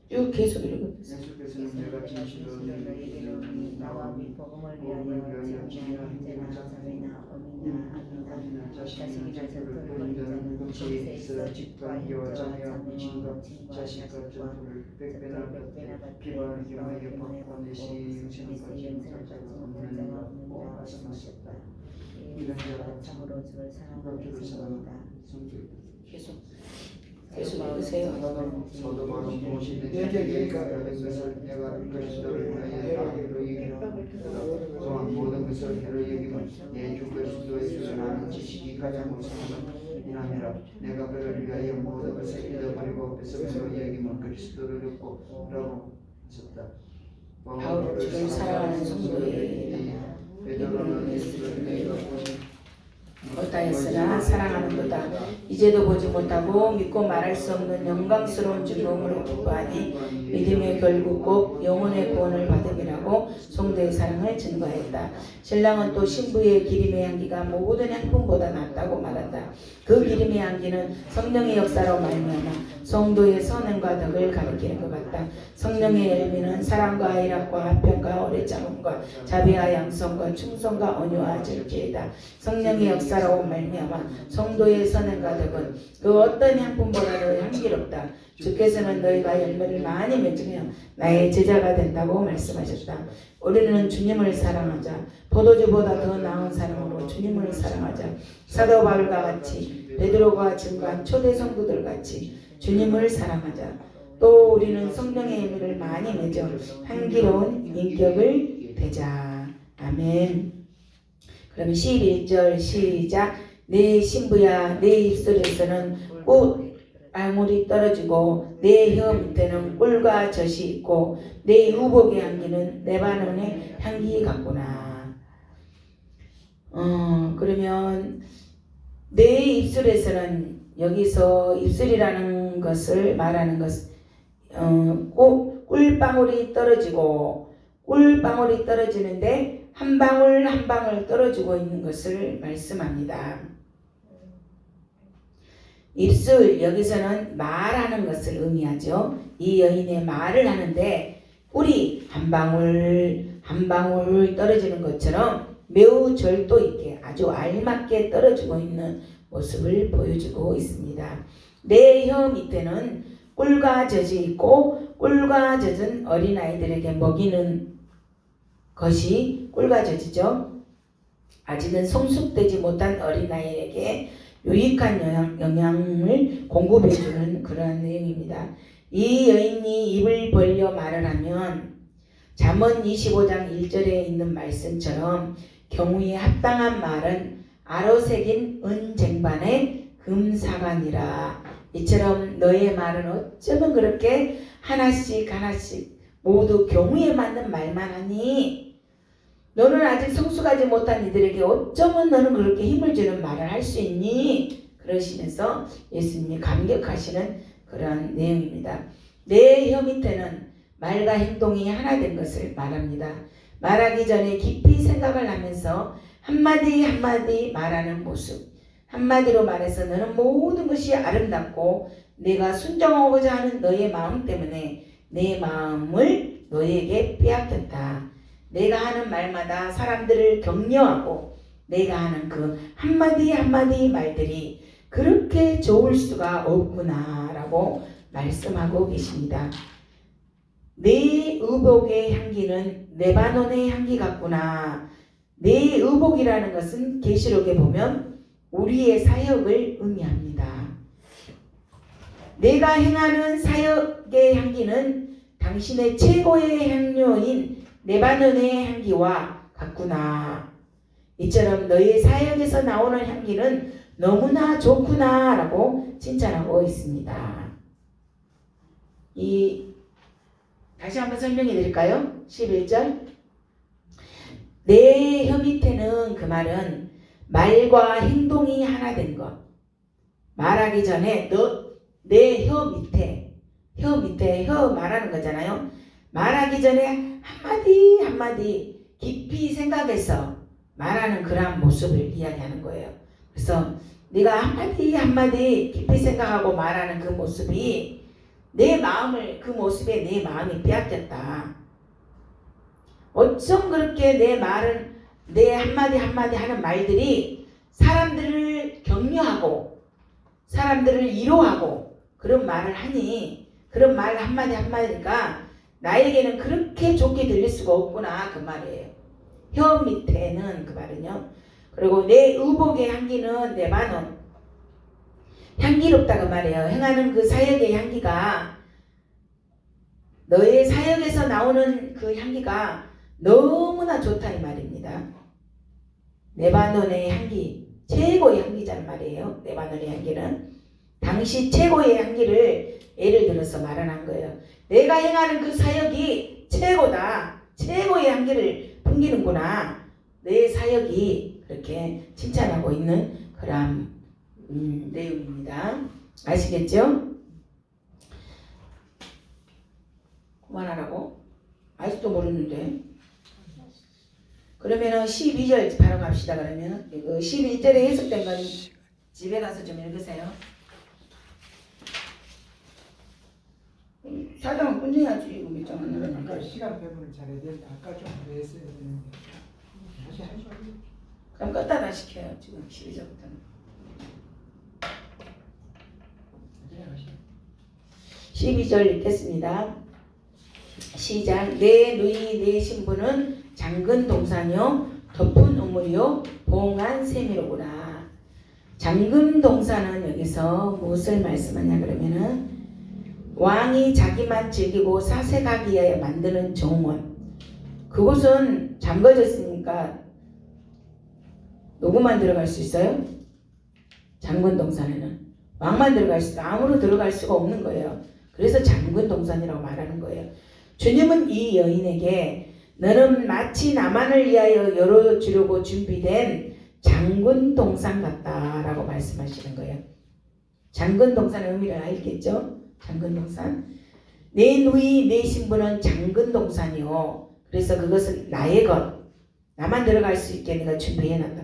쭉 계속 읽어보세요. 예수께서는 내가 진실로 너희에게 이르노니 나와 이 복음을 위하여 지금이나 언제나 자매나 어미나 아기나 자식이나 저토를 버린 자는 거기에 있어 집과 형제와 자매와 부친과 자식과 저토를 백배나 비와 경하여 받고 내 시의 영생까지 없는 자가 말씀하셨다. 이런 자가 참으로 주를 사랑하는 성도이다. 계속 읽으세요. 서도마는 무엇이 내게 가려는 것을 내가 그리스도를 위하여 나로 여기고 또한 모든 것을 해로 여기면 내 주 그리스도의 주를 아는 지식이 가장 우선한 이라니라. 내가 그를 위하여 모든 것을 잃어버리고 뺏어버리고 여기면 그리스도를 얻고 라고 하셨다. 바울은 주를 사랑하는 성도의 베드로는 예수를 내가 보니 어떠했으나 사랑하는도다. 이제도 보지 못하고 믿고 말할 수 없는 영광스러운 즐거움으로 기뻐하니 믿음의 결국 곧 영혼의 구원을 받음이라고 성도의 사랑을 증거했다. 신랑은 또 신부의 기름의 향기가 모든 향품보다 낫다고 말한다. 그 기름의 향기는 성령의 역사로 말미암아 성도의 선행과 덕을 가리키는 것 같다. 성령의 열매는 사랑과 희락과 화평과 오래 참음과 자비와 양성과 충성과 온유와 절제이다. 성령의 역사로 말미암아 성도의 선행과 덕은 그 어떤 향품보다도 향기롭다. 주께서는 너희가 열매를 많이 맺으며 나의 제자가 된다고 말씀하셨다. 우리는 주님을 사랑하자. 포도주보다 더 나은 사랑으로 주님을 사랑하자. 사도 바울과 같이 베드로가 증거한 초대 성도들 같이 주님을 사랑하자. 또 우리는 성령의 열매를 많이 맺어 향기로운 인격을 되자. 아멘. 그럼 11절 시작. 내 신부야 내 입술에서는 꽃 방울이 떨어지고 내 혀 밑에는 꿀과 젖이 있고 내 유복의 향기는 레바논의 향기 같구나. 그러면 내 입술에서는 여기서 입술이라는 것을 말하는 것 꿀방울이 떨어지고 꿀방울이 떨어지는데 한 방울 한 방울 떨어지고 있는 것을 말씀합니다. 입술 여기서는 말하는 것을 의미하죠. 이 여인의 말을 하는데 꿀이 한 방울 한 방울 떨어지는 것처럼 매우 절도 있게 아주 알맞게 떨어지고 있는 모습을 보여주고 있습니다. 내 혀 밑에는 꿀과 젖이 있고 꿀과 젖은 어린아이들에게 먹이는 것이 꿀과 젖이죠. 아직은 성숙되지 못한 어린아이에게 유익한 영향을 공급해주는 그러한 내용입니다. 이 여인이 입을 벌려 말을 하면 잠언 25장 1절에 있는 말씀처럼 경우에 합당한 말은 아로새긴 은쟁반의 금사관이라. 이처럼 너의 말은 어쩌면 그렇게 하나씩 모두 경우에 맞는 말만 하니 너는 아직 성숙하지 못한 이들에게 어쩌면 너는 그렇게 힘을 주는 말을 할 수 있니? 그러시면서 예수님이 감격하시는 그런 내용입니다. 내 혀 밑에는 말과 행동이 하나 된 것을 말합니다. 말하기 전에 깊이 생각을 하면서 한마디 한마디 말하는 모습. 한마디로 말해서 너는 모든 것이 아름답고 내가 순종하고자 하는 너의 마음 때문에 내 마음을 너에게 빼앗겼다. 내가 하는 말마다 사람들을 격려하고 내가 하는 그 한마디 한마디 말들이 그렇게 좋을 수가 없구나 라고 말씀하고 계십니다. 내 의복의 향기는 레바논의 향기 같구나. 내 의복이라는 것은 계시록에 보면 우리의 사역을 의미합니다. 내가 행하는 사역의 향기는 당신의 최고의 향료인 레바논의 향기와 같구나. 이처럼 너의 사역에서 나오는 향기는 너무나 좋구나 라고 칭찬하고 있습니다. 다시 한번 설명해 드릴까요? 11절. 내 혀 밑에는 그 말은 말과 행동이 하나 된 것. 말하기 전에 내 혀 밑에 혀 말하는 거잖아요. 말하기 전에 한마디 한마디 깊이 생각해서 말하는 그러한 모습을 이야기하는 거예요. 그래서 네가 한마디 한마디 깊이 생각하고 말하는 그 모습이 내 마음을, 그 모습에 내 마음이 빼앗겼다. 어쩜 그렇게 내 말은, 내 한마디 한마디 하는 말들이 사람들을 격려하고 사람들을 위로하고 그런 말을 하니, 그런 말 한마디 한마디가 나에게는 그렇게 좋게 들릴 수가 없구나 그 말이에요. 혀 밑에는 그 말은요. 그리고 내 의복의 향기는 레바논, 향기롭다 그 말이에요. 행하는 그 사역의 향기가, 너의 사역에서 나오는 그 향기가 너무나 좋다 이 말입니다. 레바논의 향기, 최고의 향기란 말이에요. 레바논의 향기는 당시 최고의 향기를 예를 들어서 말하는 거예요. 내가 행하는 그 사역이 최고다. 최고의 향기를 풍기는구나. 내 사역이 그렇게 칭찬하고 있는 그런 내용입니다. 아시겠죠? 그만하라고? 아직도 모르는데. 그러면은 12절 바로 갑시다. 그러면 이거 11절에 해석된 건 집에 가서 좀 읽으세요. 사장은 끝내야지. 이거 몇 장 안 나가니까. 아까 시간 배분을 잘해야 되는데 아까 좀 그랬어야 되는데 다시 하죠. 그럼 껐다가 시켜요. 지금 12절부터는. 그냥 하시죠. 12절 읽겠습니다. 시작. 내 누이 내 신부는 장근 동산이요 덮은 우물이요 봉한 셈이로구나. 장근 동산은 여기서 무엇을 말씀하냐 그러면은 왕이 자기만 즐기고 사색하기 위하여 만드는 정원. 그곳은 잠궈졌으니까 누구만 들어갈 수 있어요? 장근 동산에는 왕만 들어갈 수 있어요. 아무로 들어갈 수가 없는 거예요. 그래서 장근 동산이라고 말하는 거예요. 주님은 이 여인에게 너는 마치 나만을 위하여 열어주려고 준비된 장근 동산 같다라고 말씀하시는 거예요. 장근 동산의 의미를 알겠죠? 장근 동산. 내 누이 내 신부는 장근 동산이요. 그래서 그것은 나의 것. 나만 들어갈 수 있게 내가 준비해놨다.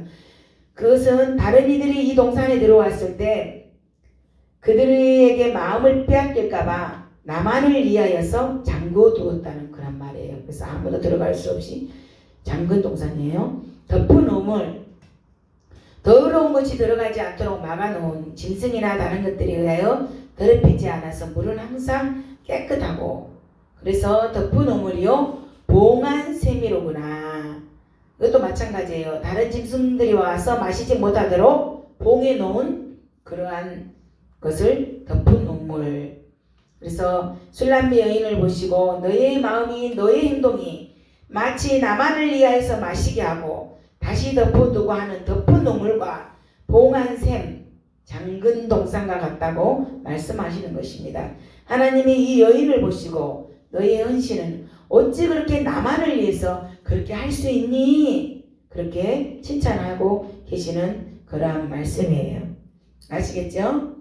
그것은 다른 이들이 이 동산에 들어왔을 때 그들에게 마음을 빼앗길까봐 나만을 위하여서 잠궈 두었다는 그런 말이에요. 그래서 아무도 들어갈 수 없이 잠근 동산이에요. 덮은 우물, 더러운 것이 들어가지 않도록 막아놓은 짐승이나 다른 것들에 의하여 더럽히지 않아서 물은 항상 깨끗하고, 그래서 덮은 우물이요 봉한 셈이로구나. 이것도 마찬가지예요. 다른 짐승들이 와서 마시지 못하도록 봉해 놓은 그러한 것을 덮은 눈물. 그래서 술람미 여인을 보시고 너의 마음이 너의 행동이 마치 나만을 위하여서 마시게 하고 다시 덮어두고 하는 덮은 눈물과 봉한 샘 잠근 동산과 같다고 말씀하시는 것입니다. 하나님이 이 여인을 보시고 너의 헌신은 어찌 그렇게 나만을 위해서 그렇게 할 수 있니? 그렇게 칭찬하고 계시는 그러한 말씀이에요. 아시겠죠?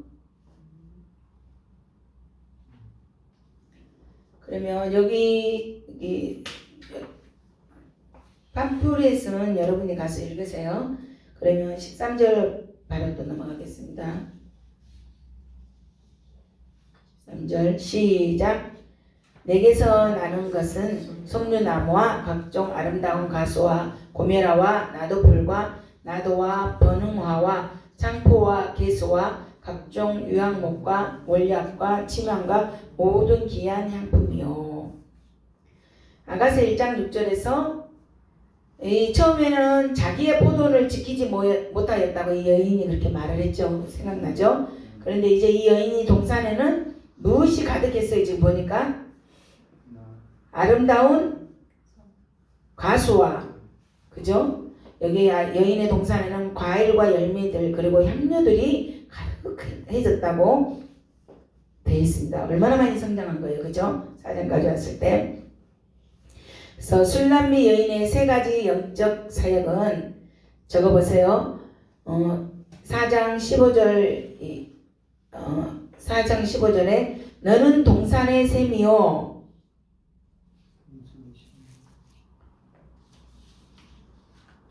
그러면 여기 팜플렛은 여러분이 가서 읽으세요. 그러면 13절 바로 또 넘어가겠습니다. 13절 시작. 내게서 나는 것은 석류나무와 각종 아름다운 가수와 고메라와 나도풀과 나도와 번흥화와 창포와 개수와 각종 유향목과 월약과 침향과 모든 귀한 향품이요. 아가서 1장 6절에서 처음에는 자기의 포도를 지키지 못하였다고 이 여인이 그렇게 말을 했죠. 생각나죠? 그런데 이제 이 여인이 동산에는 무엇이 가득했어요. 지금 보니까 아름다운 가수와, 그죠? 여기 여인의 동산에는 과일과 열매들 그리고 향료들이 가득해졌다고 되어 있습니다. 얼마나 많이 성장한 거예요. 그죠? 4장까지 왔을 때. 그래서 술람미 여인의 세 가지 영적 사역은 적어보세요. 4장 15절에 너는 동산의 샘이요.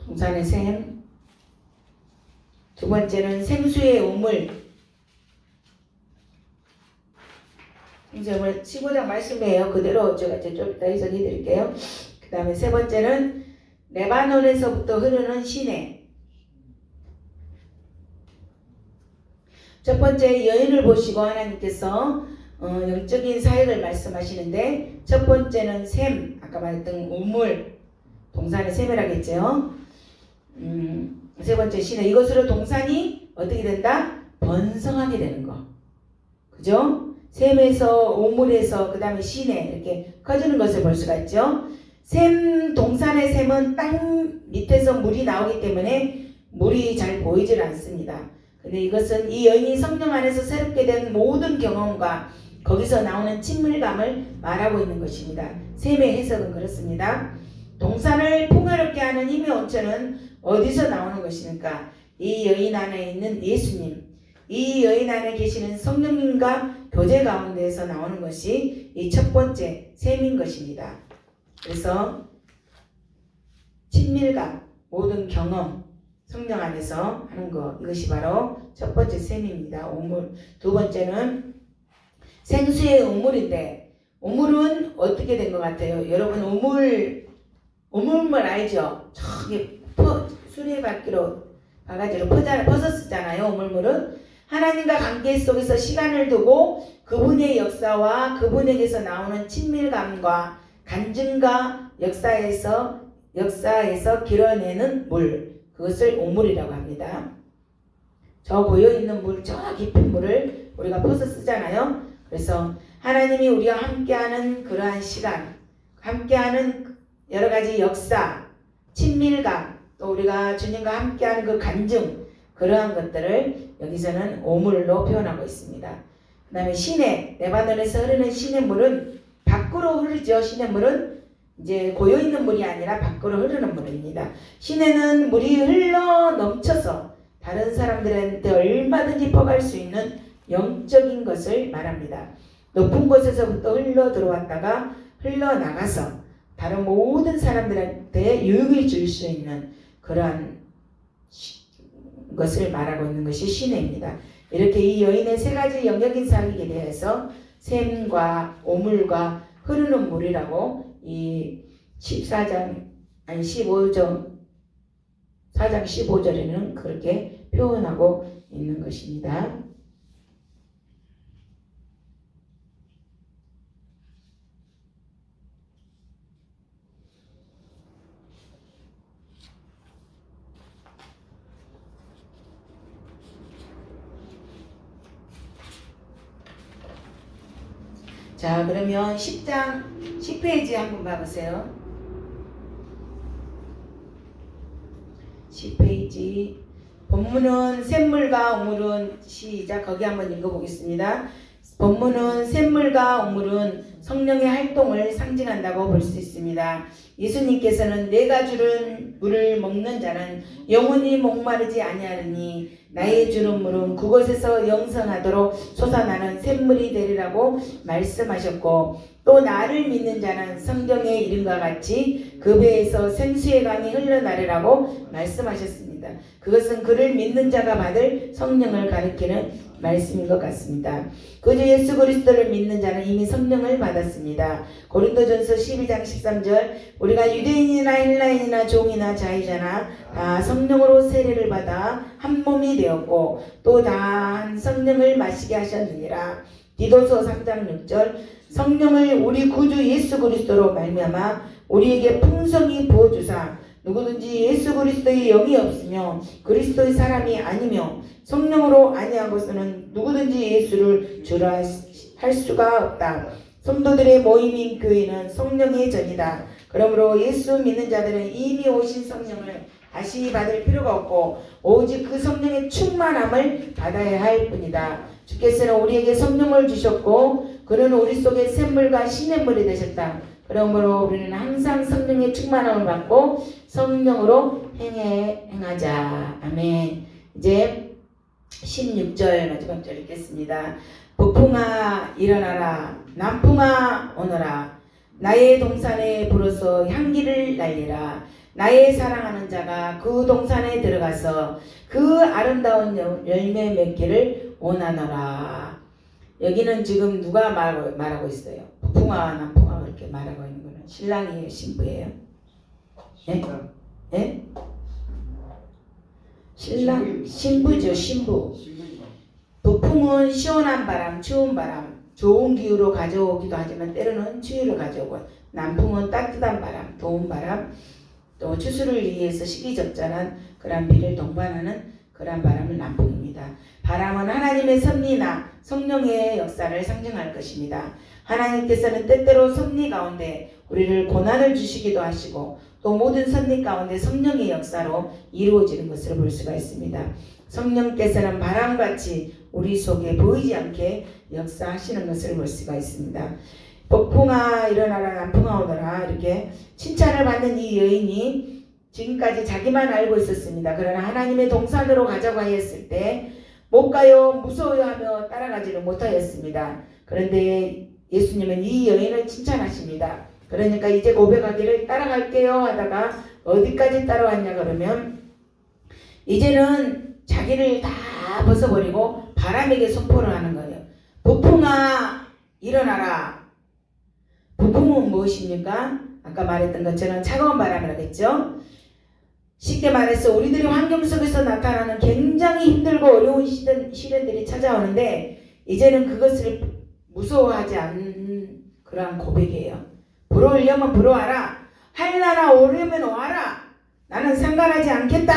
동산의 샘. 두 번째는 생수의 우물. 15장 말씀이에요. 그대로 제가 좀 이따 해석해 드릴게요. 그 다음에 세 번째는 레바논에서부터 흐르는 시내. 첫 번째 여인을 보시고 하나님께서 영적인 사역을 말씀하시는데 첫 번째는 샘, 아까 말했던 우물, 동산의 샘이라겠죠. 세 번째 시내. 이것으로 동산이 어떻게 된다? 번성하게 되는 거. 그죠? 샘에서 우물에서 그 다음에 시내 이렇게 커지는 것을 볼 수가 있죠. 동산의 샘은 땅 밑에서 물이 나오기 때문에 물이 잘 보이질 않습니다. 근데 이것은 이 여인이 성령 안에서 새롭게 된 모든 경험과 거기서 나오는 친밀감을 말하고 있는 것입니다. 샘의 해석은 그렇습니다. 동산을 풍요롭게 하는 힘의 원천은 어디서 나오는 것입니까? 이 여인 안에 있는 예수님, 이 여인 안에 계시는 성령님과 교제 가운데에서 나오는 것이 이 첫 번째 샘인 것입니다. 그래서 친밀감, 모든 경험, 성령 안에서 하는 것, 이것이 바로 첫 번째 샘입니다. 우물. 두 번째는 생수의 우물인데 우물은 어떻게 된 것 같아요? 여러분 우물물 알죠? 저기 수레바퀴로 바가지로 퍼졌었잖아요. 우물물은 하나님과 관계 속에서 시간을 두고 그분의 역사와 그분에게서 나오는 친밀감과 간증과 역사에서 길어내는 물, 그것을 우물이라고 합니다. 저 고여있는 물, 저 깊은 물을 우리가 퍼서 쓰잖아요. 그래서 하나님이 우리와 함께하는 그러한 시간, 함께하는 여러 가지 역사, 친밀감, 또 우리가 주님과 함께하는 그 간증, 그러한 것들을 여기서는 오물로 표현하고 있습니다. 그 다음에 시내, 레바논에서 흐르는 시내물은 밖으로 흐르죠. 시내물은 이제 고여있는 물이 아니라 밖으로 흐르는 물입니다. 시내는 물이 흘러 넘쳐서 다른 사람들한테 얼마든지 퍼갈 수 있는 영적인 것을 말합니다. 높은 곳에서부터 흘러 들어왔다가 흘러 나가서 다른 모든 사람들한테 유익을 줄 수 있는 그러한 것을 말하고 있는 것이 시내입니다. 이렇게 이 여인의 세 가지 영역인 사역에 대해서 샘과 오물과 흐르는 물이라고 이 4장 15절에는 그렇게 표현하고 있는 것입니다. 자, 그러면 10장 10페이지 한번 봐보세요. 10페이지. 본문은 샘물과 우물은 시작 거기 한번 읽어보겠습니다. 본문은 샘물과 우물은 성령의 활동을 상징한다고 볼 수 있습니다. 예수님께서는 내가 주는 물을 먹는 자는 영원히 목마르지 아니하느니 나의 주는 물은 그곳에서 영생하도록 솟아나는 샘물이 되리라고 말씀하셨고 또 나를 믿는 자는 성경의 이름과 같이 그 배에서 생수의 강이 흘러나리라고 말씀하셨습니다. 그것은 그를 믿는 자가 받을 성령을 가리키는 말씀인 것 같습니다. 그 주 예수 그리스도를 믿는 자는 이미 성령을 받았습니다. 고린도전서 12장 13절 우리가 유대인이나 헬라인이나 종이나 자유자나 다 성령으로 세례를 받아 한 몸이 되었고 또 다 한 성령을 마시게 하셨느니라. 디도서 3장 6절 성령을 우리 구주 예수 그리스도로 말미암아 우리에게 풍성히 부어주사 누구든지 예수 그리스도의 영이 없으며 그리스도의 사람이 아니며 성령으로 아니하고서는 누구든지 예수를 주라 할 수가 없다. 성도들의 모임인 교회는 성령의 전이다. 그러므로 예수 믿는 자들은 이미 오신 성령을 다시 받을 필요가 없고 오직 그 성령의 충만함을 받아야 할 뿐이다. 주께서는 우리에게 성령을 주셨고 그는 우리 속에 샘물과 시냇물이 되셨다. 그러므로 우리는 항상 성령의 충만함을 받고 성령으로 행하자. 아멘. 이제 16절 마지막 절 읽겠습니다. 북풍아 일어나라 남풍아 오너라 나의 동산에 불어서 향기를 날리라. 나의 사랑하는 자가 그 동산에 들어가서 그 아름다운 열매 맺기를 원하노라. 여기는 지금 누가 말하고 있어요? 북풍아 남풍아 그렇게 말하고 있는 거는 신랑이에요 신부예요? 예? 예? 신랑 신부죠 신부. 북풍은 시원한 바람 추운 바람 좋은 기후로 가져오기도 하지만 때로는 추위를 가져오고 남풍은 따뜻한 바람 더운 바람 또 추수를 위해서 시기적절한 그런 비를 동반하는 그런 바람을 남풍입니다. 바람은 하나님의 섭리나 성령의 역사를 상징할 것입니다. 하나님께서는 때때로 섭리 가운데 우리를 고난을 주시기도 하시고 또 모든 섭리 가운데 성령의 역사로 이루어지는 것을 볼 수가 있습니다. 성령께서는 바람같이 우리 속에 보이지 않게 역사하시는 것을 볼 수가 있습니다. 북풍아 일어나라 남풍아 오너라 이렇게 칭찬을 받는 이 여인이 지금까지 자기만 알고 있었습니다. 그러나 하나님의 동산으로 가자고 하였을 때 못 가요 무서워요 하며 따라가지를 못하였습니다. 그런데 예수님은 이 여인을 칭찬하십니다. 그러니까 이제 고백하기를 따라갈게요 하다가 어디까지 따라왔냐 그러면 이제는 자기를 다 벗어버리고 바람에게 선포를 하는 거예요. 북풍아 일어나라. 북풍은 무엇입니까? 아까 말했던 것처럼 차가운 바람을 하겠죠. 쉽게 말해서 우리들이 환경 속에서 나타나는 굉장히 힘들고 어려운 시련들이 찾아오는데 이제는 그것을 무서워하지 않는 그러한 고백이에요. 불어오려면 불어와라. 할 나라 오려면 와라. 나는 상관하지 않겠다.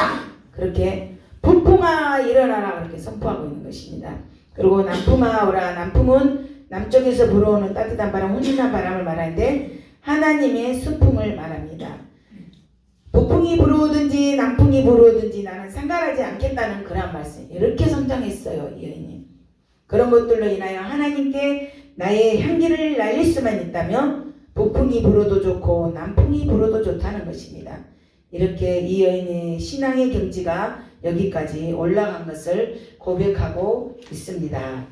그렇게 북풍아 일어나라 그렇게 선포하고 있는 것입니다. 그리고 남풍아 오라. 남풍은 남쪽에서 불어오는 따뜻한 바람, 훈훈한 바람을 말하는데 하나님의 순풍을 말합니다. 북풍이 불어오든지 남풍이 불어오든지 나는 상관하지 않겠다는 그런 말씀. 이렇게 성장했어요. 이 여인이. 그런 것들로 인하여 하나님께 나의 향기를 날릴 수만 있다면 북풍이 불어도 좋고 남풍이 불어도 좋다는 것입니다. 이렇게 이 여인의 신앙의 경지가 여기까지 올라간 것을 고백하고 있습니다.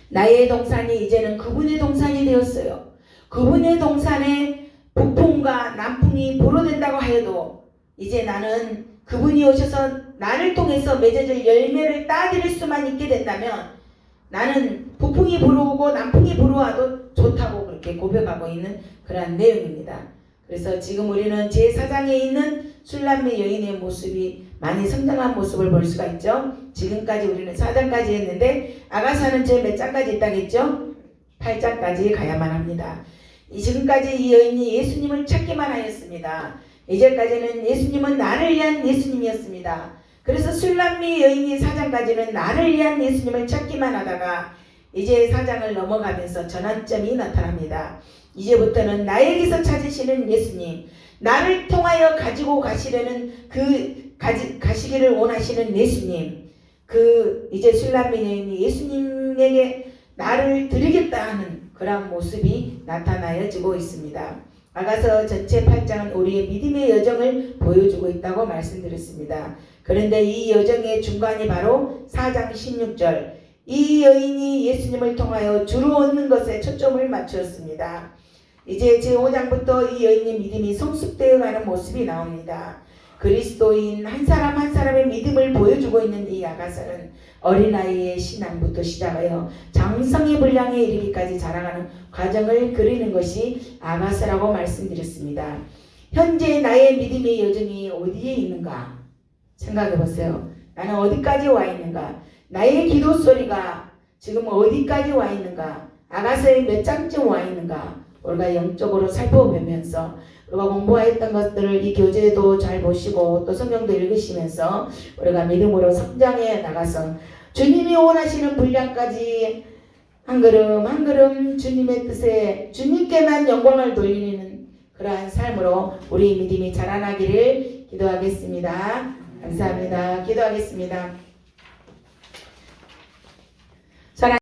나의 동산이 이제는 그분의 동산이 되었어요. 그분의 동산에 북풍과 남풍이 불어댄다고 하여도 이제 나는 그분이 오셔서 나를 통해서 맺어질 열매를 따드릴 수만 있게 된다면 나는 북풍이 불어오고 남풍이 불어와도 좋다고 그렇게 고백하고 있는 그런 내용입니다. 그래서 지금 우리는 제4장에 있는 술람매 여인의 모습이 많이 성장한 모습을 볼 수가 있죠. 지금까지 우리는 4장까지 했는데 아가사는 제 몇 장까지 있다겠죠? 8장까지 가야만 합니다. 지금까지 이 여인이 예수님을 찾기만 하였습니다. 이제까지는 예수님은 나를 위한 예수님이었습니다. 그래서 술람미 여인이 4장까지는 나를 위한 예수님을 찾기만 하다가 이제 4장을 넘어가면서 전환점이 나타납니다. 이제부터는 나에게서 찾으시는 예수님, 나를 통하여 가지고 가시려는 가시기를 원하시는 예수님, 이제 술람미 여인이 예수님에게 나를 드리겠다 하는 그런 모습이 나타나여지고 있습니다. 아가서 전체 8장은 우리의 믿음의 여정을 보여주고 있다고 말씀드렸습니다. 그런데 이 여정의 중간이 바로 4장 16절, 이 여인이 예수님을 통하여 주로 얻는 것에 초점을 맞추었습니다. 이제 제5장부터 이 여인의 믿음이 성숙되어 가는 모습이 나옵니다. 그리스도인 한 사람 한 사람의 믿음을 보여주고 있는 이 아가서는 어린아이의 신앙부터 시작하여 장성의 분량에 이르기까지 자라가는 과정을 그리는 것이 아가서라고 말씀드렸습니다. 현재 나의 믿음의 여정이 어디에 있는가 생각해 보세요. 나는 어디까지 와 있는가? 나의 기도 소리가 지금 어디까지 와 있는가? 아가서의 몇 장쯤 와 있는가? 우리가 영적으로 살펴보면서 우리가 공부했던 것들을 이 교재도 잘 보시고 또 성경도 읽으시면서 우리가 믿음으로 성장해 나가서 주님이 원하시는 분량까지 한 걸음 한 걸음 주님의 뜻에 주님께만 영광을 돌리는 그러한 삶으로 우리 믿음이 자라나기를 기도하겠습니다. 감사합니다. 기도하겠습니다.